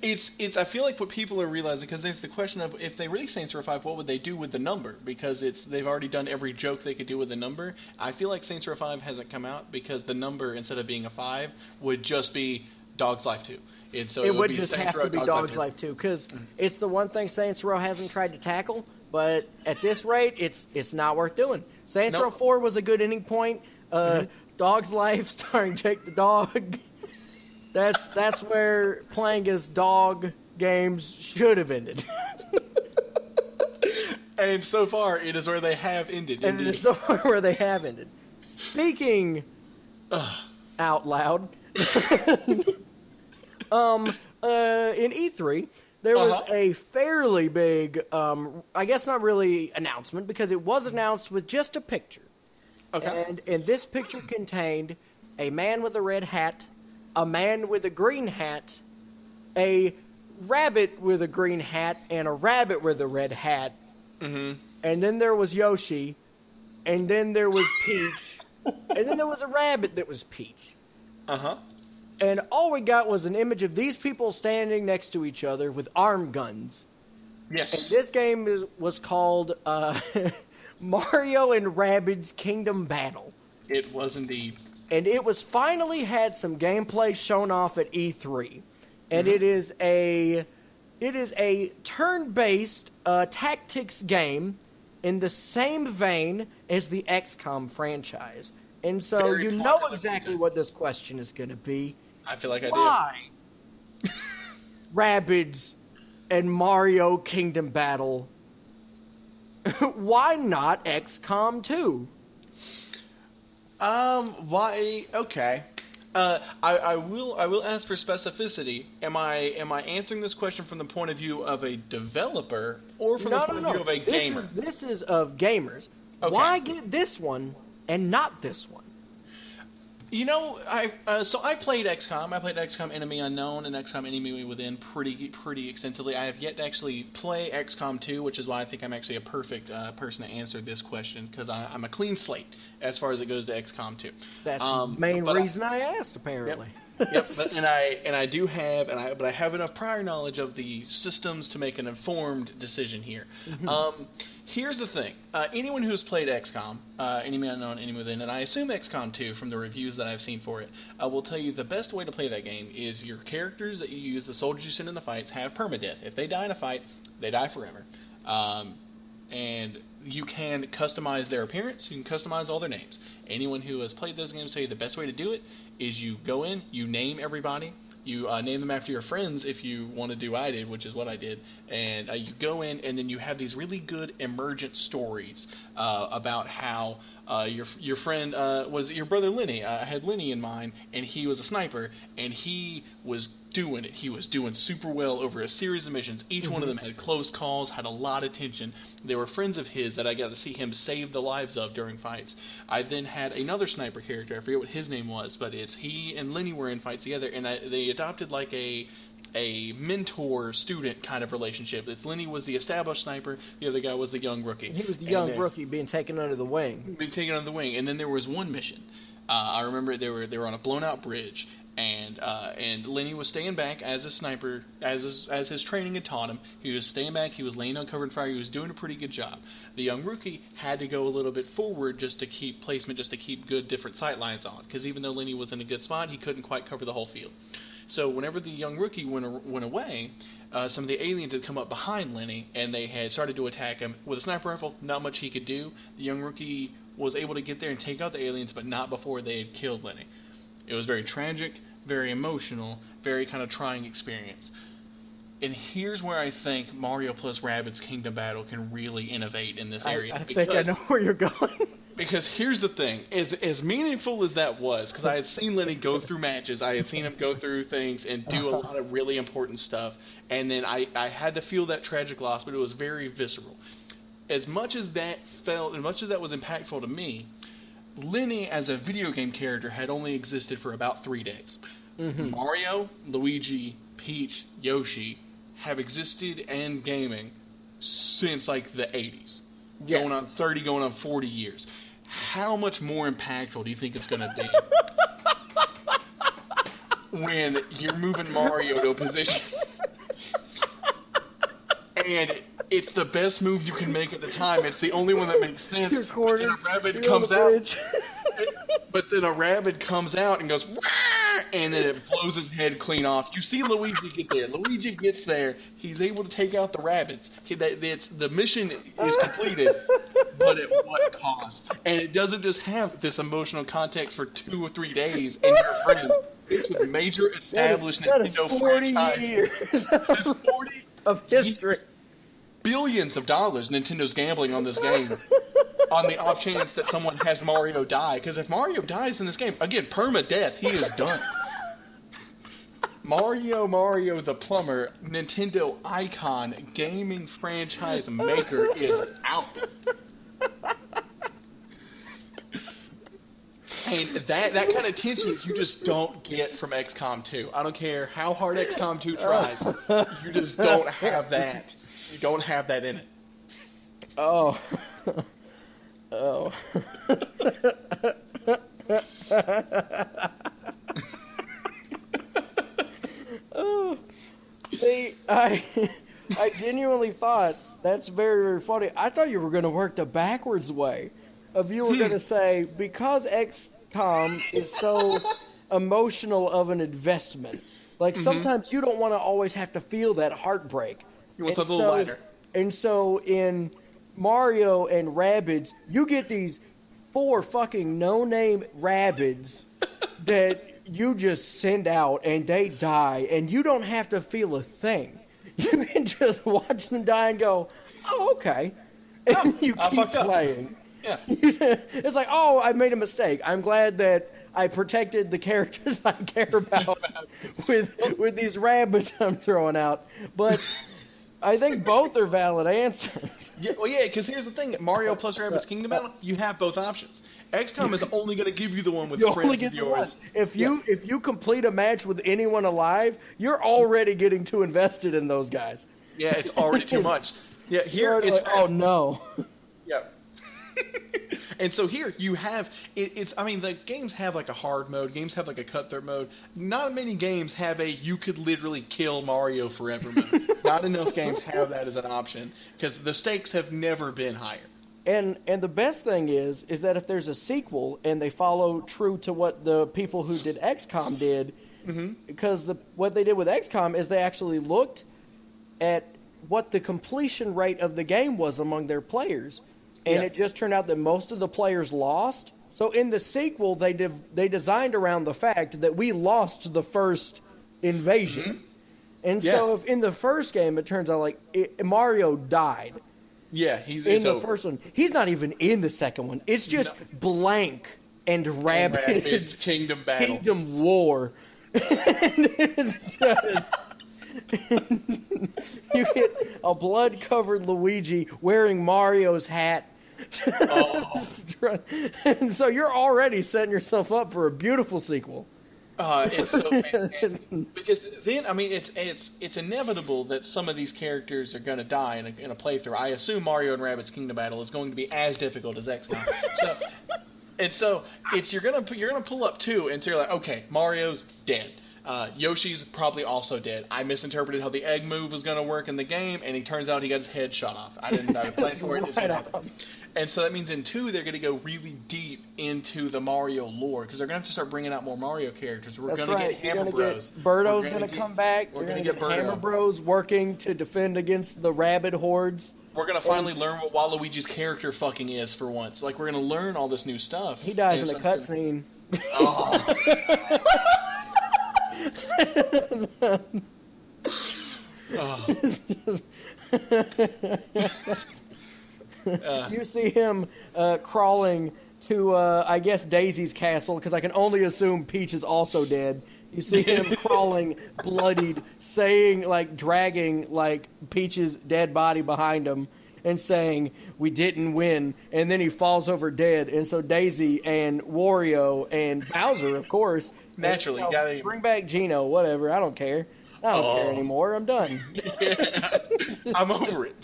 It's I feel like what people are realizing, because there's the question of if they release Saints Row 5, what would they do with the number? Because they've already done every joke they could do with the number. I feel like Saints Row 5 hasn't come out because the number, instead of being a 5, would just be Dog's Life 2. It would just have to be Dog's Life 2, because it's the one thing Saints Row hasn't tried to tackle, but at this rate, it's not worth doing. Saints Row 4 was a good ending point. Dog's Life, starring Jake the Dog. That's where playing as dog games should have ended. And so far, it is where they have ended. And it is so far where they have ended. Speaking out loud, in E3, there was a fairly big, I guess not really announcement, because it was announced with just a picture. Okay. And this picture contained a man with a red hat, a man with a green hat, a rabbit with a green hat, and a rabbit with a red hat. Mm-hmm. And then there was Yoshi, and then there was Peach, and then there was a rabbit that was Peach. Uh-huh. And all we got was an image of these people standing next to each other with arm guns. Yes. And this game was called Mario and Rabbids Kingdom Battle. It was indeed. And it was finally had some gameplay shown off at E3. And it is a turn-based tactics game in the same vein as the XCOM franchise. And so Very you know exactly what this question is going to be. I feel like I Why? Rabbids and Mario Kingdom Battle. Why not XCOM 2? Why? Okay. I will ask for specificity. Am I answering this question from the point of view of a developer or from the point of view of a gamer? This is of gamers. Okay. Why get this one and not this one? You know, I played XCOM. I played XCOM Enemy Unknown and XCOM Enemy Within pretty extensively. I have yet to actually play XCOM 2, which is why I think I'm actually a perfect person to answer this question, because I'm a clean slate as far as it goes to XCOM 2. That's the main reason I asked, apparently. Yep. But I do have, but I have enough prior knowledge of the systems to make an informed decision here. Mm-hmm. Here's the thing. Anyone who's played XCOM, Enemy Unknown, Enemy Within, and I assume XCOM 2 from the reviews that I've seen for it, will tell you the best way to play that game is your characters that you use, the soldiers you send in the fights, have permadeath. If they die in a fight, they die forever. And you can customize their appearance. You can customize all their names. Anyone who has played those games tell you the best way to do it is you go in, you name everybody. You name them after your friends if you want to do I did, which is what I did. And you go in, and then you have these really good emergent stories about how Your friend was it your brother Lenny. I had Lenny in mind, and he was a sniper, and he was doing it. He was doing super well over a series of missions. Each one of them had close calls, had a lot of tension. They were friends of his that I got to see him save the lives of during fights. I then had another sniper character. I forget what his name was, but it's he and Lenny were in fights together, and they adopted like a mentor-student kind of relationship. It's Lenny was the established sniper, the other guy was the young rookie. He was the young rookie being taken under the wing. And then there was one mission. I remember they were on a blown-out bridge, and Lenny was staying back as a sniper, as his training had taught him. He was staying back, he was laying on cover and fire, he was doing a pretty good job. The young rookie had to go a little bit forward just to keep placement, just to keep good different sight lines on, because even though Lenny was in a good spot, he couldn't quite cover the whole field. So whenever the young rookie went away, some of the aliens had come up behind Lenny, and they had started to attack him. With a sniper rifle, not much he could do. The young rookie was able to get there and take out the aliens, but not before they had killed Lenny. It was very tragic, very emotional, very kind of trying experience. And here's where I think Mario plus Rabbids Kingdom Battle can really innovate in this area. I think I know where you're going. Because here's the thing, as meaningful as that was, because I had seen Lenny go through matches, I had seen him go through things and do a lot of really important stuff, and then I had to feel that tragic loss, but it was very visceral. As much as that felt, and much as that was impactful to me, Lenny as a video game character had only existed for about 3 days. Mario, Luigi, Peach, Yoshi have existed and gaming since like the 80s. Yes. Going on 30, going on 40 years. How much more impactful do you think it's going to be when you're moving Mario to a position and it's the best move you can make at the time? It's the only one that makes sense. You're cornered. And a rabbit comes out. But then a rabbit comes out and goes, wah! And then it blows his head clean off. You see Luigi get there. Luigi gets there. He's able to take out the rabbits. The mission is completed, but at what cost? And it doesn't just have this emotional context for 2 or 3 days and your friends. It's with major established Nintendo 40 years of history. Billions of dollars Nintendo's gambling on this game. On the off chance that someone has Mario die. Because if Mario dies in this game, again, permadeath, he is done. Mario the plumber, Nintendo icon, gaming franchise maker is out. And that kind of tension you just don't get from XCOM 2. I don't care how hard XCOM 2 tries. You just don't have that. You don't have that in it. Oh. Oh. See, I genuinely thought that's very, very funny. I thought you were going to work the backwards way. You were going to say, because XCOM is so emotional of an investment, like sometimes you don't want to always have to feel that heartbreak. You want something a little lighter. And so in Mario and Rabbids, you get these 4 fucking no-name Rabbids that you just send out and they die, and you don't have to feel a thing. You can just watch them die and go, oh, okay. And you keep playing. Yeah. It's like, oh, I made a mistake. I'm glad that I protected the characters I care about with these rabbits I'm throwing out. But I think both are valid answers. Yeah, because here's the thing. Mario plus Rabbids Kingdom Battle, you have both options. XCOM is only going to give you the one with friends of yours. If you complete a match with anyone alive, you're already getting too invested in those guys. Yeah, it's already too much. Yeah, here it's like, oh no. Yeah. And so here you have the games have like a hard mode, games have like a cutthroat mode. Not many games have you could literally kill Mario forever mode. Not enough games have that as an option because the stakes have never been higher. And the best thing is that if there's a sequel and they follow true to what the people who did XCOM did, because what they did with XCOM is they actually looked at what the completion rate of the game was among their players. And it just turned out that most of the players lost. So in the sequel, they designed around the fact that we lost the first invasion. And so if in the first game, it turns out like Mario died. Yeah, in the first one. He's not even in the second one. It's just blank and Rabbids Kingdom Battle. Kingdom War. And it's just... you get a blood-covered Luigi wearing Mario's hat. And so you're already setting yourself up for a beautiful sequel. It's so fantastic. Because then, I mean, it's inevitable that some of these characters are going to die in a playthrough. I assume Mario and Rabbids Kingdom Battle is going to be as difficult as XCOM. So you're gonna pull up 2, and so you're like, okay, Mario's dead. Yoshi's probably also dead. I misinterpreted how the egg move was going to work in the game, and he turns out he got his head shot off. I didn't plan for it. And so that means in 2, they're going to go really deep into the Mario lore, because they're going to have to start bringing out more Mario characters. We're going to get Hammer Bros. Birdo's going to come back. We're going to get Hammer Bros working to defend against the Rabbid hordes. We're going to finally learn what Waluigi's character fucking is for once. Like, we're going to learn all this new stuff. He dies in a cutscene. You see him crawling to, I guess, Daisy's castle, because I can only assume Peach is also dead. You see him crawling, bloodied, saying, like, dragging, like, Peach's dead body behind him, and saying, "We didn't win," and then he falls over dead, and so Daisy and Wario and Bowser, of course, naturally, bring back Geno, whatever, I don't care. I don't care anymore, I'm done. I'm over it.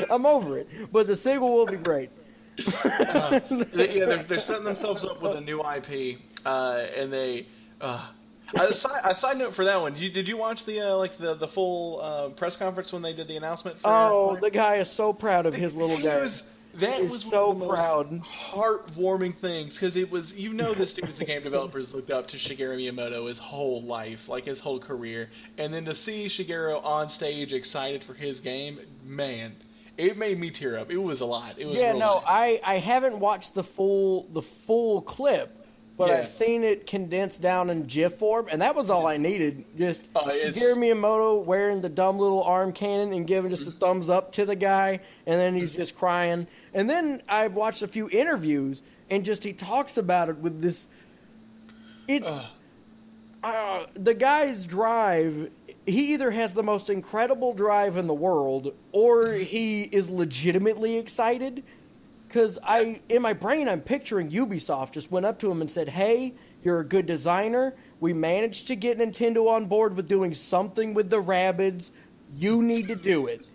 I'm over it, but the sequel will be great. They're setting themselves up with a new IP, and they... a side note for that one. Did you watch the full press conference when they did the announcement? The guy is so proud of his little guy. That was so one of the proud. most heartwarming things, because it was, this dude as the game developers looked up to Shigeru Miyamoto his whole life, like his whole career, and then to see Shigeru on stage excited for his game, man, it made me tear up. It was a lot. It was nice. I haven't watched the full clip. But I've seen it condensed down in GIF form, and that was all I needed. Just Shigeru Miyamoto wearing the dumb little arm cannon and giving just a thumbs up to the guy, and then he's just crying. And then I've watched a few interviews, and just he talks about it with this... It's... the guy's drive... He either has the most incredible drive in the world, or he is legitimately excited... Because in my brain, I'm picturing Ubisoft just went up to him and said, "Hey, you're a good designer. We managed to get Nintendo on board with doing something with the Rabbids. You need to do it."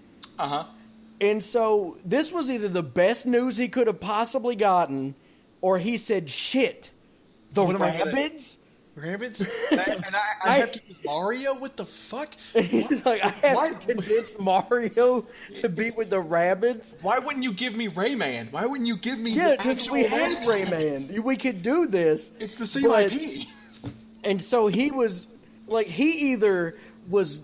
And so this was either the best news he could have possibly gotten, or he said, "Shit, the Rabbids? Rabbids? And I have to use Mario? What the fuck?" He's like, "I have to convince Mario to be with the Rabbids?" Why wouldn't you give me Rayman? Why wouldn't you give me the actual we had Rayman. We could do this. It's the same IP. And so he was, like, he either was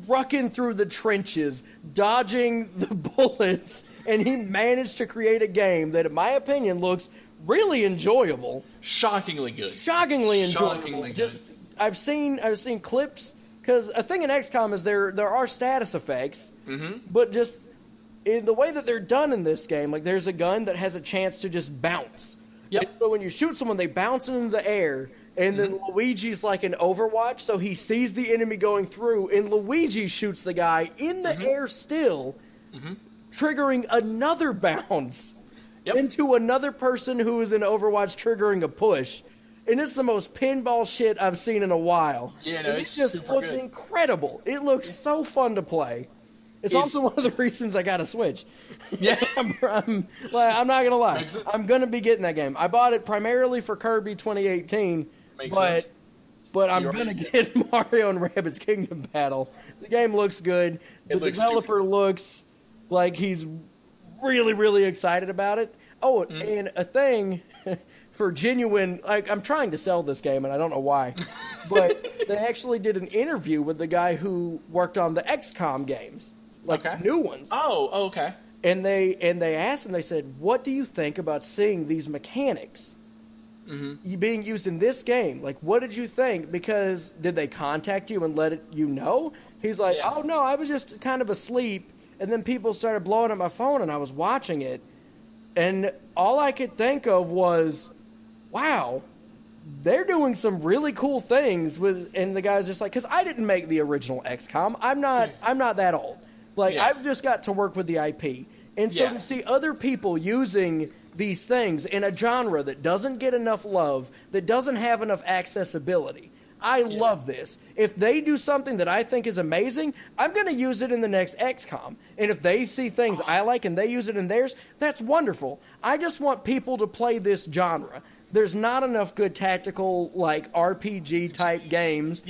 trucking through the trenches, dodging the bullets, and he managed to create a game that, in my opinion, looks really enjoyable. Shockingly good. Shockingly enjoyable. Just I've seen clips, because a thing in XCOM is there are status effects, but just in the way that they're done in this game, like there's a gun that has a chance to just bounce. Yep. And so when you shoot someone, they bounce into the air, and then Luigi's like an Overwatch, so he sees the enemy going through, and Luigi shoots the guy in the air still, triggering another bounce. Into another person who is in Overwatch, triggering a push. And it's the most pinball shit I've seen in a while. Yeah, no, it just looks incredible. It looks so fun to play. It's also one of the reasons I got a Switch. Yeah. I'm not going to lie. I'm going to be getting that game. I bought it primarily for Kirby 2018. But I'm going to get Mario and Rabbids Kingdom Battle. The game looks good. The developer looks like he's really, really excited about it. Oh, and a thing for genuine, like, I'm trying to sell this game and I don't know why, but they actually did an interview with the guy who worked on the XCOM games, like new ones. Oh, okay. And they asked him, they said, "What do you think about seeing these mechanics being used in this game? Like, what did you think? Because did they contact you and let you know?" He's like, "Oh no, I was just kind of asleep. And then people started blowing up my phone, and I was watching it, and all I could think of was, wow, they're doing some really cool things with. And the guy's just like, because I didn't make the original XCOM. I'm not that old. Like, I've just got to work with the IP. And so to see other people using these things in a genre that doesn't get enough love, that doesn't have enough accessibility, I love this. If they do something that I think is amazing, I'm going to use it in the next XCOM. And if they see things I like and they use it in theirs, that's wonderful. I just want people to play this genre. There's not enough good tactical, like, RPG-type games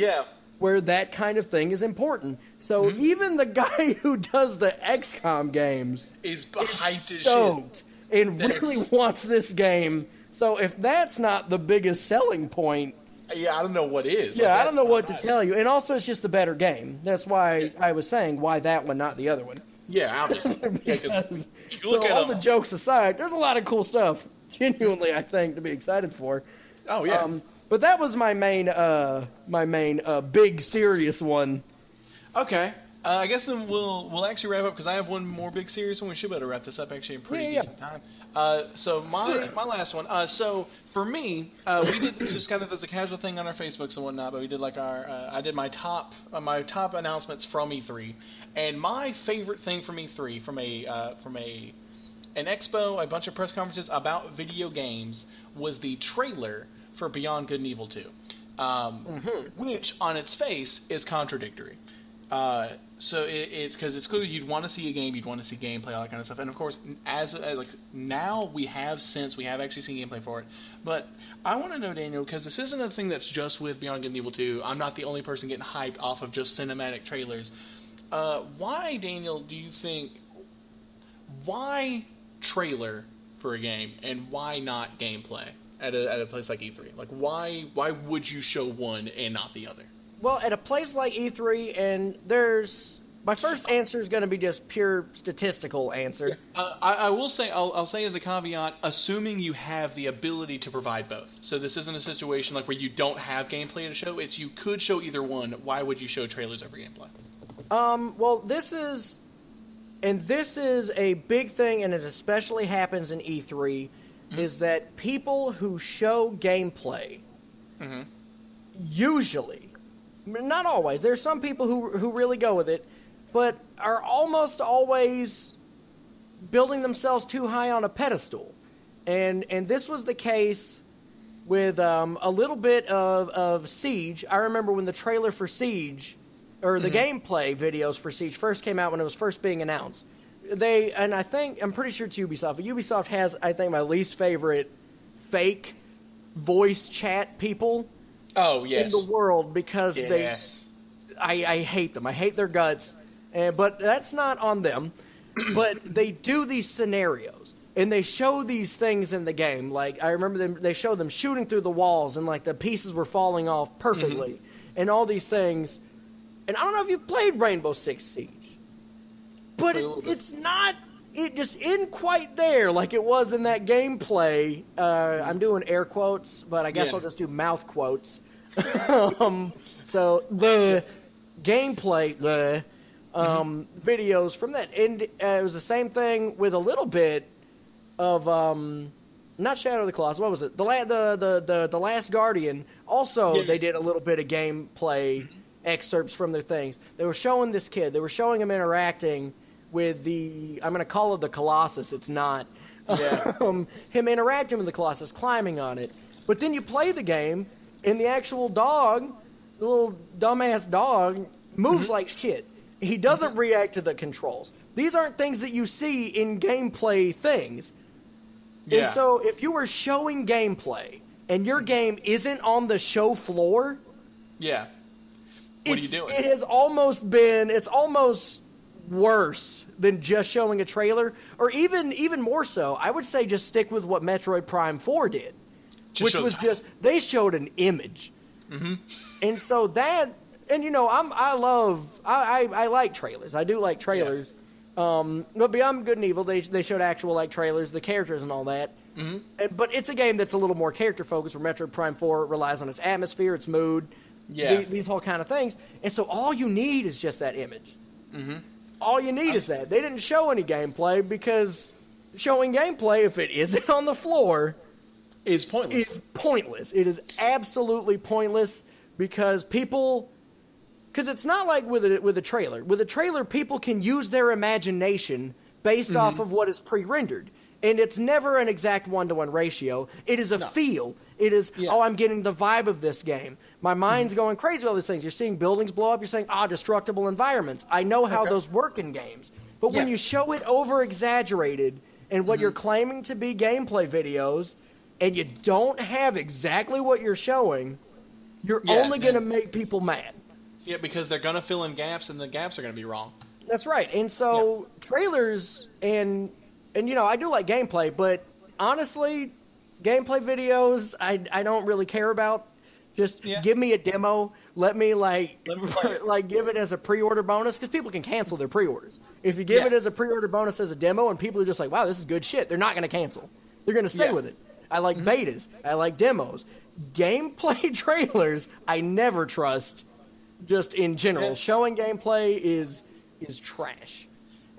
where that kind of thing is important. So even the guy who does the XCOM games is stoked and really wants this game. So if that's not the biggest selling point... Yeah, I don't know what is. Yeah, I don't know what to tell you. And also, it's just a better game. That's why I was saying why that one, not the other one. Yeah, obviously. So all the jokes aside, there's a lot of cool stuff, genuinely, I think, to be excited for. Oh, yeah. But that was my main big, serious one. Okay. I guess then we'll actually wrap up, because I have one more big serious one. We should be able to wrap this up actually in pretty decent time. So my last one. So for me, we did this just kind of as a casual thing on our Facebooks and whatnot. But we did like I did my top announcements from E3, and my favorite thing from E3 from an expo, a bunch of press conferences about video games, was the trailer for Beyond Good and Evil 2, which on its face is contradictory. So it's because it's clear you'd want to see a game, you'd want to see gameplay, all that kind of stuff. And of course, now we have actually seen gameplay for it. But I want to know, Daniel, because this isn't a thing that's just with Beyond Good and Evil 2. I'm not the only person getting hyped off of just cinematic trailers. Why, Daniel, do you think, why trailer for a game and why not gameplay at a place like E3? Like, why would you show one and not the other? Well, at a place like E3, and my first answer is going to be just pure statistical answer. I will say, I'll say as a caveat, assuming you have the ability to provide both. So this isn't a situation like where you don't have gameplay to show. It's you could show either one. Why would you show trailers over gameplay? Well, this is a big thing, and it especially happens in E3, is that people who show gameplay usually, not always, there's some people who really go with it, but are almost always building themselves too high on a pedestal. And this was the case with a little bit of Siege. I remember when the trailer for Siege, or the gameplay videos for Siege first came out when it was first being announced. I'm pretty sure it's Ubisoft, but Ubisoft has, I think, my least favorite fake voice chat people in the world, because I hate them. I hate their guts. But that's not on them. But they do these scenarios, and they show these things in the game. Like, I remember they showed them shooting through the walls, and like the pieces were falling off perfectly, and all these things. And I don't know if you've played Rainbow Six Siege, but it's not. It just isn't quite there like it was in that gameplay. I'm doing air quotes, but I guess I'll just do mouth quotes. So the gameplay, videos from that, and it was the same thing with a little bit of not Shadow of the Colossus. What was it? The Last Guardian. Also, they did a little bit of gameplay excerpts from their things. They were showing this kid. They were showing him interacting with I'm going to call it the Colossus. It's not. Him interacting with the Colossus, climbing on it. But then you play the game, and the actual dog, the little dumbass dog, moves like shit. He doesn't react to the controls. These aren't things that you see in gameplay things. And so if you were showing gameplay, and your game isn't on the show floor... Yeah. What are you doing? It's almost worse than just showing a trailer, or even more so. I would say just stick with what Metroid Prime 4 did, which was just they showed an image, and so that, and I like trailers. I do like trailers, but Beyond Good and Evil they showed actual like trailers, the characters and all that. But it's a game that's a little more character focused. Where Metroid Prime 4 relies on its atmosphere, its mood. These whole kind of things. And so all you need is just that image. all you need is that. They didn't show any gameplay because showing gameplay, if it isn't on the floor, is pointless. Is pointless. It is absolutely pointless because it's not like with a trailer. With a trailer, people can use their imagination based off of what is pre-rendered. And it's never an exact 1-to-1 ratio. It is a feel. It is, I'm getting the vibe of this game. My mind's going crazy with all these things. You're seeing buildings blow up. You're saying, destructible environments. I know how those work in games. But when you show it over-exaggerated and what you're claiming to be gameplay videos, and you don't have exactly what you're showing, you're only going to make people mad. Yeah, because they're going to fill in gaps, and the gaps are going to be wrong. That's right. And so trailers and I do like gameplay, but honestly, gameplay videos I don't really care about. Just give me a demo. Let me give it as a pre-order bonus, because people can cancel their pre-orders. If you give it as a pre-order bonus as a demo, and people are just like, wow, this is good shit, they're not going to cancel. They're going to stay with it. I like betas. I like demos. Gameplay trailers, I never trust. Just in general, showing gameplay is trash.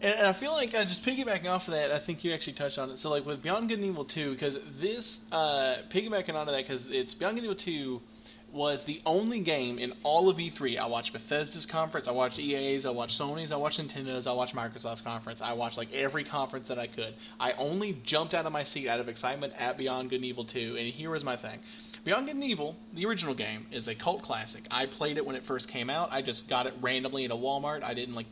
And I feel like, just piggybacking off of that, I think you actually touched on it. So, like, with Beyond Good and Evil 2, because this, piggybacking onto that, because it's Beyond Good and Evil 2 was the only game in all of E3. I watched Bethesda's conference, I watched EA's, I watched Sony's, I watched Nintendo's, I watched Microsoft's conference, I watched, like, every conference that I could. I only jumped out of my seat out of excitement at Beyond Good and Evil 2, and here was my thing. Beyond Good and Evil, the original game, is a cult classic. I played it when it first came out. I just got it randomly at a Walmart. I didn't,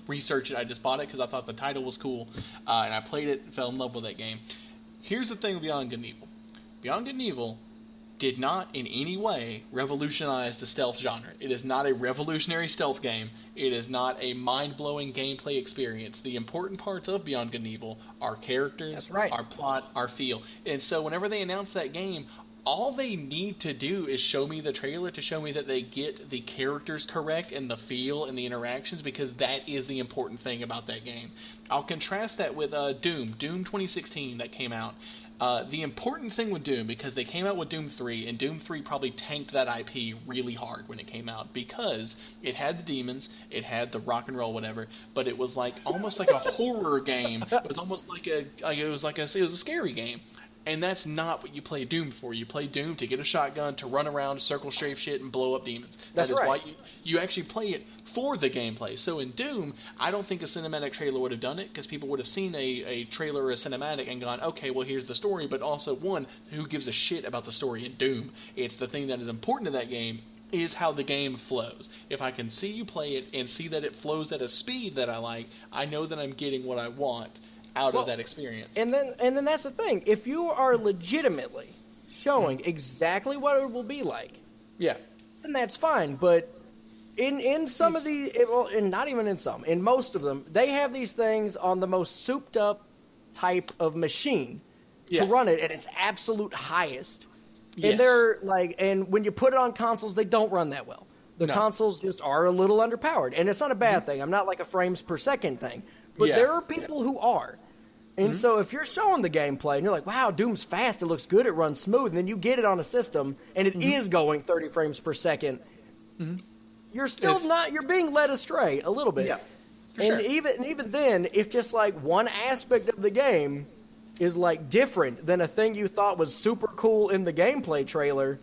research it. I just bought it because I thought the title was cool, and I played it and fell in love with that game. Here's the thing with Beyond Good and Evil. Beyond Good and Evil did not in any way revolutionize the stealth genre. It is not a revolutionary stealth game. It is not a mind-blowing gameplay experience. The important parts of Beyond Good and Evil are characters, our plot, our feel. And so whenever they announce that game, all they need to do is show me the trailer to show me that they get the characters correct and the feel and the interactions, because that is the important thing about that game. I'll contrast that with Doom 2016 that came out. The important thing with Doom, because they came out with Doom 3, and Doom 3 probably tanked that IP really hard when it came out, because it had the demons, it had the rock and roll, whatever, but it was almost like a horror game. It was almost like it was a scary game. And that's not what you play Doom for. You play Doom to get a shotgun, to run around, circle strafe shit, and blow up demons. That's right. Why you actually play it for the gameplay. So in Doom, I don't think a cinematic trailer would have done it, because people would have seen a trailer or a cinematic and gone, okay, well, here's the story. But also, one, who gives a shit about the story in Doom? It's the thing that is important to that game is how the game flows. If I can see you play it and see that it flows at a speed that I like, I know that I'm getting what I want out of that experience. And then that's the thing. If you are legitimately showing exactly what it will be like, then that's fine. But in some of the, and not even in some, in most of them, they have these things on the most souped up type of machine to run it at its absolute highest. Yes. And they're and when you put it on consoles, they don't run that well. The consoles just are a little underpowered, and it's not a bad thing. I'm not like a frames per second thing, but there are people who are. And so if you're showing the gameplay and you're like, wow, Doom's fast, it looks good, it runs smooth, and then you get it on a system and it is going 30 frames per second, you're still you're being led astray a little bit. Yeah, even then, if just one aspect of the game is different than a thing you thought was super cool in the gameplay trailer,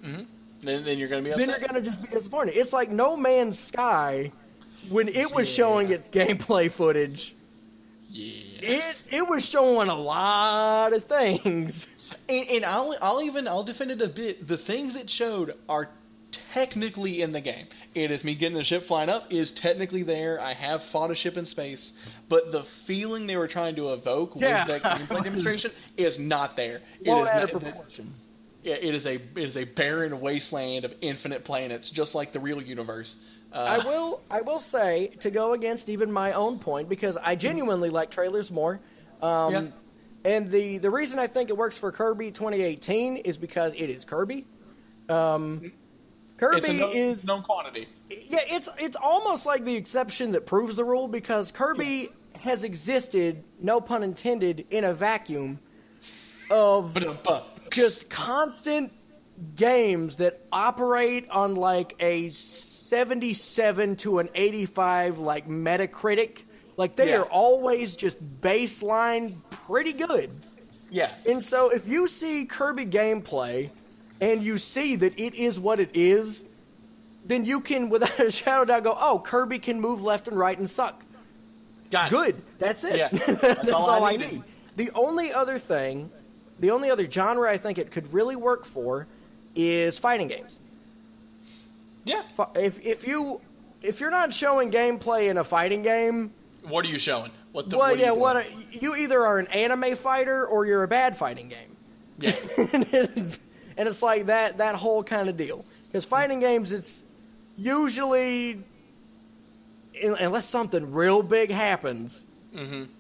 then you're going to be upset. Then you're going to just be disappointed. It's like No Man's Sky, when it was showing its gameplay footage, it was showing a lot of things. And I'll defend it a bit. The things it showed are technically in the game. It is me getting a ship flying up is technically there. I have fought a ship in space, but the feeling they were trying to evoke with that gameplay demonstration is not there. Well, out of proportion. It is a barren wasteland of infinite planets, just like the real universe. I will say, to go against even my own point, because I genuinely like trailers more. And the reason I think it works for Kirby 2018 is because it is Kirby. Kirby is known quantity. Yeah, it's almost like the exception that proves the rule, because Kirby has existed, no pun intended, in a vacuum of just constant games that operate on a 77 to an 85, like, Metacritic. Like, they are always just baseline pretty good. Yeah. And so if you see Kirby gameplay and you see that it is what it is, then you can, without a shadow of a doubt, go, oh, Kirby can move left and right and suck. Got it. Good. That's it. Yeah. That's all I need. The only other genre I think it could really work for is fighting games. Yeah. If you're not showing gameplay in a fighting game, what are you showing? You either are an anime fighter or you're a bad fighting game. Yeah. and it's like that whole kind of deal. Because fighting games, it's usually, unless something real big happens,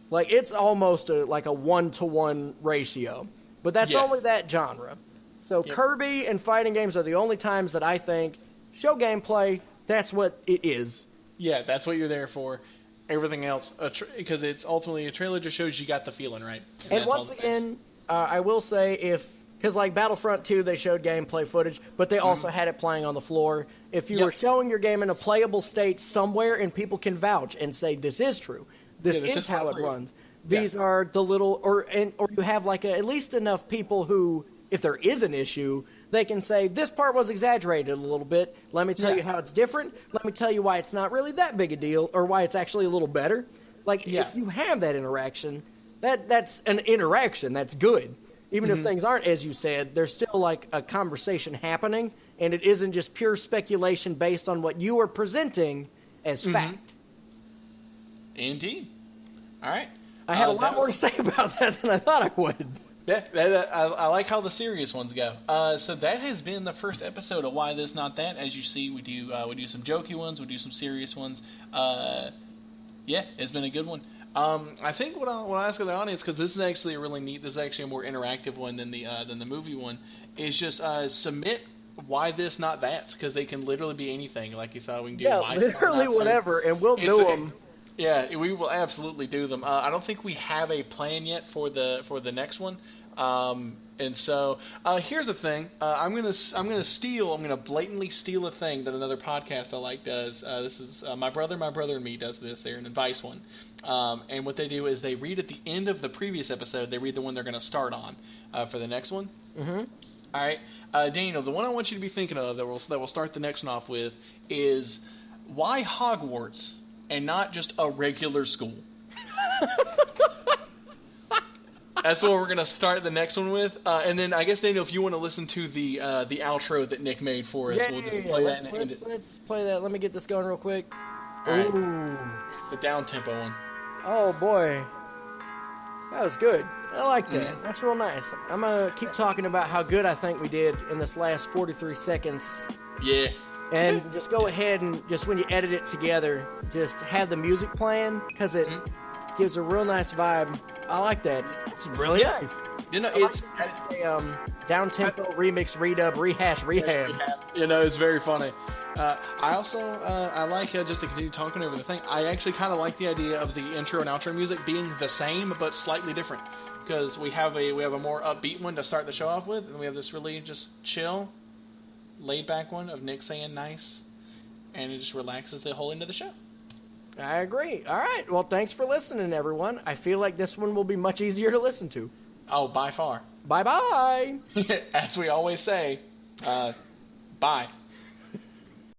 like it's almost like a 1-to-1 ratio. But that's only that genre. So Kirby and fighting games are the only times that I think show gameplay. That's what it is. Yeah, that's what you're there for. Everything else, because it's ultimately a trailer just shows you got the feeling right. And once again, I will say because like Battlefront 2, they showed gameplay footage, but they also had it playing on the floor. If you were showing your game in a playable state somewhere and people can vouch and say, this is true, this is how it runs. These are the little, or you have like at least enough people who, if there is an issue, they can say, this part was exaggerated a little bit. Let me tell you how it's different. Let me tell you why it's not really that big a deal, or why it's actually a little better. Like, if you have that interaction, that's an interaction. That's good. Even if things aren't as you said, there's still like a conversation happening, and it isn't just pure speculation based on what you are presenting as fact. Indeed. All right. I had a lot more to say about that than I thought I would. Yeah, I like how the serious ones go. So that has been the first episode of Why This Not That. As you see, we do some jokey ones, we do some serious ones. Yeah, it's been a good one. I think what I'll ask of the audience, because this is actually a really neat, this is actually a more interactive one than the movie one, is just submit Why This Not That, because they can literally be anything. Like you saw, we can do literally whatever, and we'll do them. Yeah, we will absolutely do them. I don't think we have a plan yet for the next one. And so here's the thing. I'm gonna blatantly steal a thing that another podcast I like does. This is my brother and me does this. They're an advice one. And what they do is they read at the end of the previous episode. They read the one they're gonna start on for the next one. Mm-hmm. All right, Daniel. The one I want you to be thinking of that will start the next one off with is why Hogwarts and not just a regular school. That's what we're gonna start the next one with, and then I guess Daniel, if you want to listen to the outro that Nick made for us, we'll play that. Let's play that. Let me get this going real quick. All right. Ooh. It's the down tempo one. Oh boy, that was good. I like that. Mm-hmm. That's real nice. I'm gonna keep talking about how good I think we did in this last 43 seconds. Yeah. And just go ahead and just when you edit it together, just have the music playing because it gives a real nice vibe. I like that. It's really nice. You know, it's a down tempo remix, redub, rehash, rehab. You know, it's very funny. I also I like just to continue talking over the thing. I actually kind of like the idea of the intro and outro music being the same but slightly different because we have a more upbeat one to start the show off with, and we have this really just chill, laid back one of Nick saying nice, and it just relaxes the whole end of the show. I agree. All right. Well, thanks for listening, everyone. I feel like this one will be much easier to listen to. Oh, by far. Bye-bye. As we always say, bye.